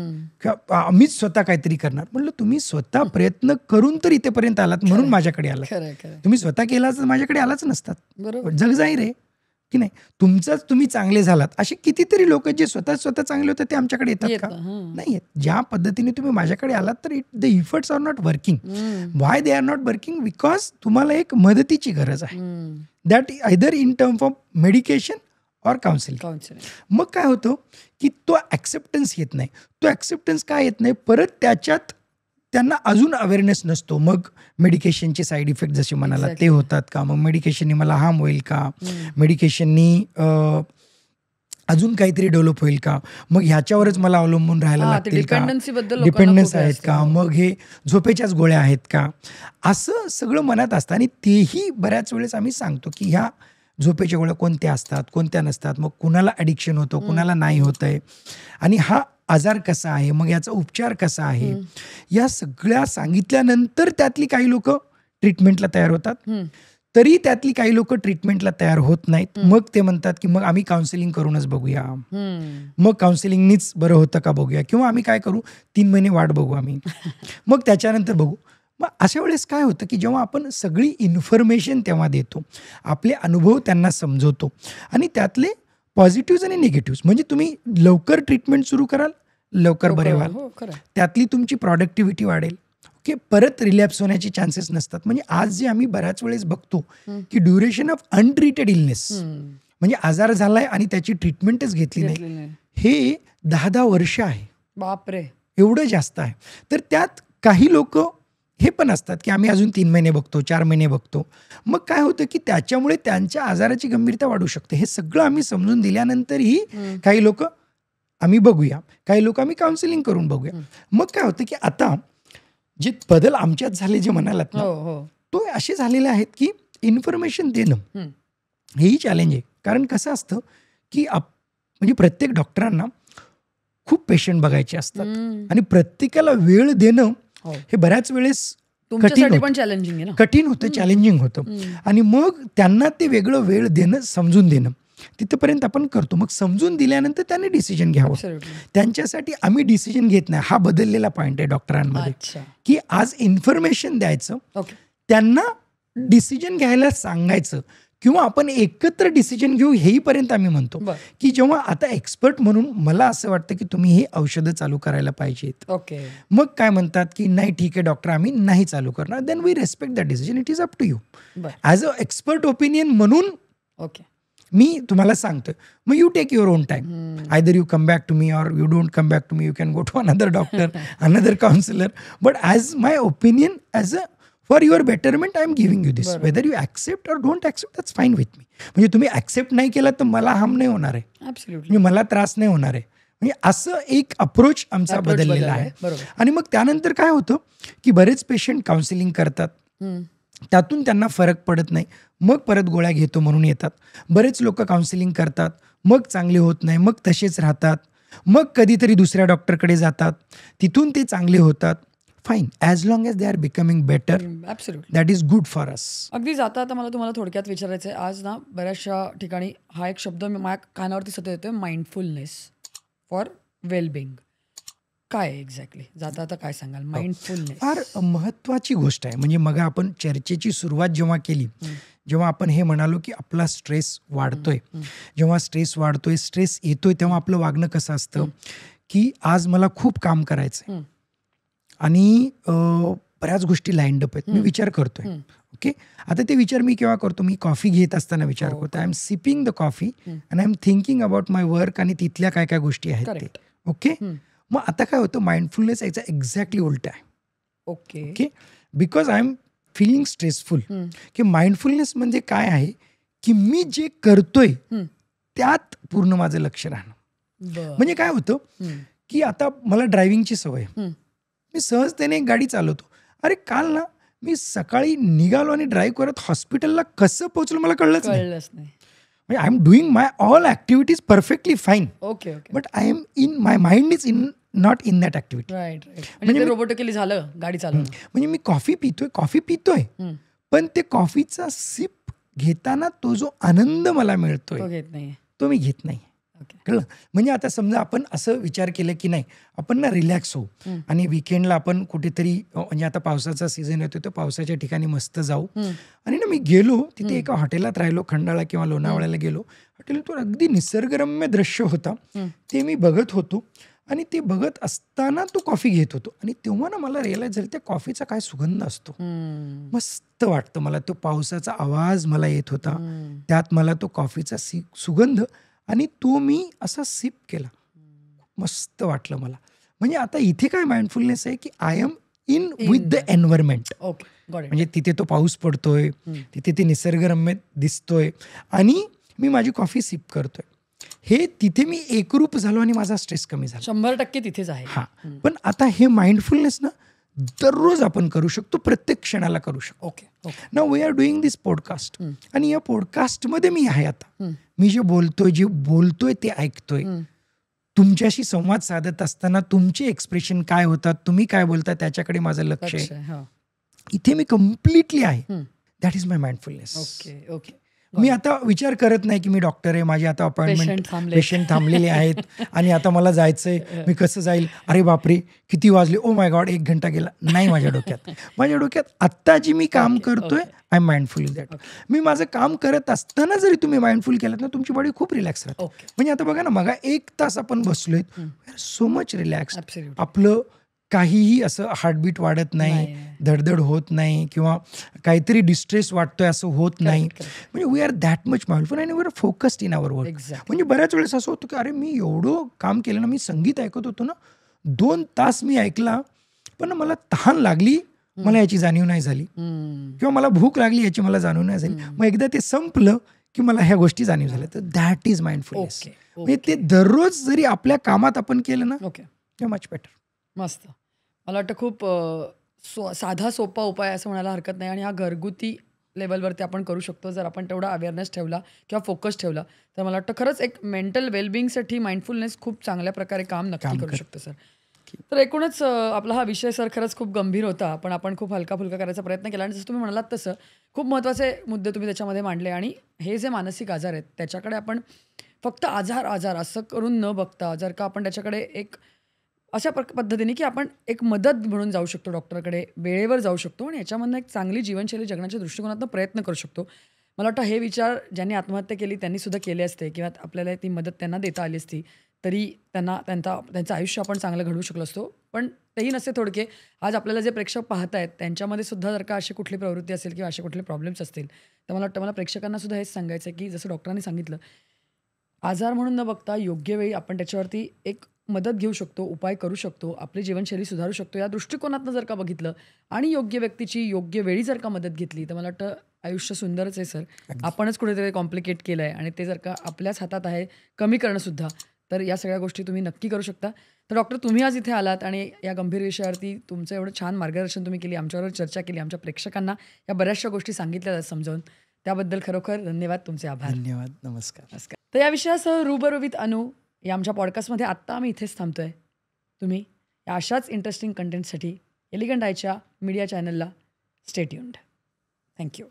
किंवा आम्हीच स्वतः काहीतरी करणार. म्हटलं तुम्ही स्वतः प्रयत्न करून तर इथेपर्यंत आलात म्हणून माझ्याकडे आलात. तुम्ही स्वतः केला तर माझ्याकडे आलाच नसतात. जग जाहीर आहे की नाही. तुमचंच तुम्ही चांगले झालात असे कितीतरी लोक जे स्वतः चांगले होते ते आमच्याकडे येतात का? नाही येत. ज्या पद्धतीने तुम्ही माझ्याकडे आलात तर the efforts are not working. Why they are not working? Because तुम्हाला एक मदतीची गरज आहे, that either in term of medication और काउन्सिलिंग. मग काय होतं की तो ॲक्सेप्टन्स येत नाही. तो ॲक्सेप्टन्स काय येत नाही, परत त्याच्यात त्यांना अजून अवेअरनेस नसतो. मग मेडिकेशनचे साईड इफेक्ट जसे म्हणाला ते होतात का, मग मेडिकेशननी मला हार्म होईल का, मेडिकेशननी अजून काहीतरी डेव्हलप होईल का, मग ह्याच्यावरच मला अवलंबून राहायला लागतील का, डिपेंडन्स आहेत का, मग हे झोपेच्याच गोळ्या आहेत का, असं सगळं मनात असतं. आणि तेही बऱ्याच वेळेस आम्ही सांगतो की ह्या झोपेच्या गोळ्या कोणत्या असतात, कोणत्या नसतात, मग कुणाला ॲडिक्शन होतं, कुणाला नाही होत आहे, आणि हा आजार कसा आहे, मग याचा उपचार कसा आहे, या सगळ्या सांगितल्यानंतर त्यातली काही लोक ट्रीटमेंटला तयार होतात. तरी त्यातली काही लोक ट्रीटमेंटला तयार होत नाहीत. मग ते म्हणतात की मग आम्ही काउन्सिलिंग करूनच बघूया, मग काउन्सिलिंगनीच बरं होतं का बघूया, किंवा आम्ही काय करू 3 महिने वाट बघू आम्ही, मग त्याच्यानंतर बघू. मग अशा वेळेस काय होतं की जेव्हा आपण सगळी इन्फॉर्मेशन तेव्हा देतो, आपले अनुभव त्यांना समजवतो, आणि त्यातले पॉझिटिव्ह आणि निगेटिव्ह, म्हणजे तुम्ही लवकर ट्रीटमेंट सुरू कराल, लवकर बरे व्हाल, त्यातली तुमची प्रॉडक्टिव्हिटी वाढेल, ओके, परत रिलॅप्स होण्याचे चान्सेस नसतात. म्हणजे आज जे आम्ही बऱ्याच वेळेस बघतो की ड्युरेशन ऑफ अनट्रीटेड इलनेस, म्हणजे आजार झालाय आणि त्याची ट्रीटमेंटच घेतली नाही, हे 10-10 वर्ष आहे. बापरे, एवढं जास्त आहे. तर त्यात काही लोक हे पण असतात की आम्ही अजून 3 महिने बघतो, 4 महिने बघतो. मग काय होतं की त्याच्यामुळे त्यांच्या आजाराची गंभीरता वाढू शकते. हे सगळं आम्ही समजून दिल्यानंतरही काही लोक आम्ही बघूया, काही लोक आम्ही काउन्सिलिंग करून बघूया. मग काय होतं की आता जे बदल आमच्यात झाले जे म्हणालात ना, तो असे झालेले आहेत की इन्फॉर्मेशन देणं हेही चॅलेंज आहे. कारण कसं असतं की म्हणजे प्रत्येक डॉक्टरांना खूप पेशंट बघायचे असतात आणि प्रत्येकाला वेळ देणं हे बऱ्याच वेळेस कठीण होतं, चॅलेंजिंग होतं. आणि मग त्यांना ते वेगळं वेळ देणं, समजून देणं, तिथपर्यंत आपण करतो. मग समजून दिल्यानंतर त्यांनी डिसिजन घ्यावं. त्यांच्यासाठी आम्ही डिसिजन घेत नाही. हा बदललेला पॉईंट आहे डॉक्टरांमध्ये, की आज इन्फॉर्मेशन द्यायचं, त्यांना डिसिजन घ्यायला सांगायचं, किंवा आपण एकत्र डिसिजन घेऊ, हेहीपर्यंत आम्ही म्हणतो. की जेव्हा आता एक्सपर्ट म्हणून मला असं वाटतं की तुम्ही ही औषधं चालू करायला पाहिजेत, मग काय म्हणतात की नाही ठीक आहे डॉक्टर आम्ही नाही चालू करणार, then we respect the decision, it is up to you. As a expert opinion म्हणून मी तुम्हाला सांगतो, मग you take your own time, either you come back to me or you don't come back to me, you can go to another doctor, another counsellor, but as my opinion, as a for your betterment I am giving you this. बरोबर. Whether you accept or don't accept that's fine with me. म्हणजे तुम्ही accept नाही केलं तर मला harm नाही होणार आहे, ॲब्सोल्युटली. म्हणजे मला त्रास नाही होणार आहे. म्हणजे असं एक अप्रोच आमचा Approach बदललेला बदलला आहे. आहे. बरोबर. आणि मग त्यानंतर काय होतं की बरेच पेशंट काउन्सिलिंग करतात, त्यातून त्यांना फरक पडत नाही, मग परत गोळ्या घेतो म्हणून येतात. बरेच लोक काउन्सिलिंग करतात, मग चांगले होत नाही, मग तसेच राहतात, मग कधीतरी दुसऱ्या डॉक्टरकडे जातात, तिथून ते चांगले होतात. Fine, as long as they are becoming better, absolutely. That is good for us. अगदी जाता आता मला तुम्हाला थोडक्यात विचारायचं आहे. आज ना बऱ्याचशा ठिकाणी हा एक शब्द माझ्या कानावरती सतत येतोय, माइंडफुलनेस फॉर वेलबिंग. काय आहे एक्झॅक्टली? जाता आता काय सांगाल माइंडफुलनेस? फार महत्त्वाची गोष्ट आहे. म्हणजे मग आपण चर्चेची सुरुवात जेव्हा केली, जेव्हा आपण हे म्हणालो की आपला स्ट्रेस वाढतोय, जेव्हा स्ट्रेस वाढतोय, स्ट्रेस येतोय, तेव्हा आपलं वागणं कसं असतं की आज मला खूप काम करायचं आहे आणि बऱ्याच गोष्टी लाईंड अप आहेत, मी विचार करतोय. ओके, आता ते विचार मी केव्हा करतो? मी कॉफी घेत असताना विचार करतो. I am sipping the coffee and I am thinking about my work आणि तिथल्या काय काय गोष्टी आहेत ते. Correct. ओके, मग आता काय होतं, माइंडफुलनेस याचा एक्झॅक्टली उलट आहे. Okay. Okay, because I am feeling stressful. की माइंडफुलनेस म्हणजे काय आहे की मी जे करतोय त्यात पूर्ण माझं लक्ष राहणं. बरं. म्हणजे काय होतं की आता मला ड्रायव्हिंगची सवय आहे, मी सहजतेने एक गाडी चालवतो. अरे काल ना मी सकाळी निघालो आणि ड्राईव्ह करत हॉस्पिटलला कसं पोहोचलो मला कळलंच नाही. नाही. म्हणजे I am doing my all activities perfectly fine, okay okay. But I am in my mind is in not in that activity. Right right. म्हणजे रोबोटिकली झालं गाडी चालवणं. म्हणजे मी कॉफी पितोय, पण ते कॉफीचा सिप घेताना तो जो आनंद मला मिळतोय तो घेत नाही. तो मी घेत नाही. ओके. कळलं? म्हणजे आता समजा आपण असं विचार केलं की नाही आपण ना रिलॅक्स होऊ आणि विकेंडला आपण कुठेतरी, म्हणजे आता पावसाचा सीझन येतो तर पावसाच्या ठिकाणी मस्त जाऊ. आणि ना मी गेलो तिथे एका हॉटेलात राहिलो, खंडाळा किंवा लोणावळ्याला गेलो. हॉटेलवर अगदी निसर्गरम्य दृश्य होता, ते मी बघत होतो आणि ते बघत असताना तो कॉफी घेत होतो. आणि तेव्हा ना मला रिअलाइज झालं त्या कॉफीचा काय सुगंध असतो. मस्त वाटतं मला. तो पावसाचा आवाज मला येत होता, त्यात मला तो कॉफीचा सुगंध, आणि तो मी असा सिप केला, मस्त वाटलं मला. म्हणजे आता इथे काय माइंडफुलनेस आहे की I am in with the environment. Okay, got it. म्हणजे तिथे तो पाऊस पडतोय, तिथे ते निसर्गरम्य दिसतोय आणि मी माझी कॉफी सिप करतोय. हे तिथे मी एकरूप झालो आणि माझा स्ट्रेस कमी झाला. 100% तिथेच आहे. हा, पण आता हे माइंडफुलनेस ना दररोज आपण करू शकतो, प्रत्येक क्षणाला करू शकतो. Okay okay. ना we are doing this podcast, आणि या पॉडकास्टमध्ये मी आहे आता. मी जे बोलतोय ते ऐकतोय. तुमच्याशी संवाद साधत असताना तुमचे एक्सप्रेशन काय होतात, तुम्ही काय बोलता, त्याच्याकडे माझं लक्ष आहे. इथे मी कम्प्लिटली आहे. That is my mindfulness. Okay okay. मी आता विचार करत नाही की मी डॉक्टर आहे, माझी आता अपॉइंटमेंट, पेशंट थांबलेले आहेत आणि आता मला जायचंय, मी कसं जाईल, अरे बापरे किती वाजले, ओ माय गॉड 1 घंटा गेला. नाही माझ्या डोक्यात. माझ्या डोक्यात आत्ता जी मी काम करतोय, I am mindful in that. मी माझं काम करत असताना जरी तुम्ही माइंडफुल केलात ना, तुमची बॉडी खूप रिलॅक्स राहते. म्हणजे आता बघा ना, मग 1 तास आपण बसलोय, सो मच रिलॅक्स. आपलं काहीही असं हार्टबीट वाढत नाही, धडधड होत नाही, किंवा काहीतरी डिस्ट्रेस वाटतोय असं होत नाही. म्हणजे we are that much mindful आणि we are focused in our work. म्हणजे बऱ्याच वेळेस असं होतं की अरे मी एवढं काम केलं ना, मी संगीत ऐकत होतो ना, 2 तास मी ऐकला, पण मला तहान लागली, मला याची जाणीव नाही झाली, किंवा मला भूक लागली याची मला जाणीव नाही झाली. मग एकदा ते संपलं की मला ह्या गोष्टी जाणीव झाल्या. तर दॅट इज माइंडफुलनेस. म्हणजे ते दररोज जरी आपल्या कामात आपण केलं ना, ते मच बेटर. मस्त. मला वाटतं खूप साधा सोपा उपाय असं म्हणायला हरकत नाही, आणि हा घरगुती लेवलवरती आपण करू शकतो जर आपण तेवढा अवेअरनेस ठेवला किंवा फोकस ठेवला. तर मला वाटतं खरंच एक मेंटल वेलबिंगसाठी माइंडफुलनेस खूप चांगल्या प्रकारे काम नक्की करू शकतो सर. तर एकूणच आपला हा विषय सर खरंच खूप गंभीर होता, पण आपण खूप हलका फुलका करायचा प्रयत्न केला. आणि जसं तुम्ही म्हणालात तसं खूप महत्त्वाचे मुद्दे तुम्ही त्याच्यामध्ये मांडले. आणि हे जे मानसिक आजार आहेत त्याच्याकडे आपण फक्त आजार असं करून न बघता, जर का आपण त्याच्याकडे एक अशा पद्धतीने की आपण एक मदत म्हणून जाऊ शकतो डॉक्टरकडे, वेळेवर जाऊ शकतो, आणि याच्यामधनं एक चांगली जीवनशैली जगण्याच्या दृष्टिकोनातून प्रयत्न करू शकतो. मला वाटतं हे विचार ज्यांनी आत्महत्या केली त्यांनी सुद्धा केले असते, किंवा आपल्याला ती मदत त्यांना देता आली असती तरी त्यांचं आयुष्य आपण चांगलं घडवू शकलो असतो. पण तेही नसते थोडके. आज आपल्याला जे प्रेक्षक पाहत आहेत त्यांच्यामध्ये सुद्धा जर का अशी कुठली प्रवृत्ती असेल किंवा असे कुठले प्रॉब्लेम्स असतील, तर मला वाटतं मला प्रेक्षकांना सुद्धा हेच सांगायचं आहे की जसं डॉक्टरांनी सांगितलं, आजार म्हणून न बघता योग्य वेळी आपण त्याच्यावरती एक मदत घेऊ शकतो, उपाय करू शकतो, आपली जीवनशैली सुधारू शकतो, या दृष्टिकोनातनं जर का बघितलं आणि योग्य व्यक्तीची योग्य वेळी जर का मदत घेतली, तर मला वाटतं आयुष्य सुंदरच आहे सर. आपणच कुठेतरी कॉम्प्लिकेट केलं आहे आणि ते जर का आपल्याच हातात आहे कमी करणंसुद्धा, तर या सगळ्या गोष्टी तुम्ही नक्की करू शकता. तर डॉक्टर, तुम्ही आज इथे आलात आणि या गंभीर विषयावरती तुमचं एवढं छान मार्गदर्शन तुम्ही केली, आमच्याबरोबर चर्चा केली, आमच्या प्रेक्षकांना या बऱ्याचशा गोष्टी सांगितल्या आहेत समजावून. त्याबद्दल खरोखर धन्यवाद, तुमचे आभार. धन्यवाद. नमस्कार. नमस्कार. तर या विषयासह रूबरू विथ अनु या आमच्या पॉडकास्टमध्ये आत्ता आम्ही इथेच थांबतोय. तुम्ही या अशाच इंटरेस्टिंग कंटेंटसाठी एलिगंट आयच्या मीडिया चॅनलला स्टे ट्यून्ड. थँक्यू.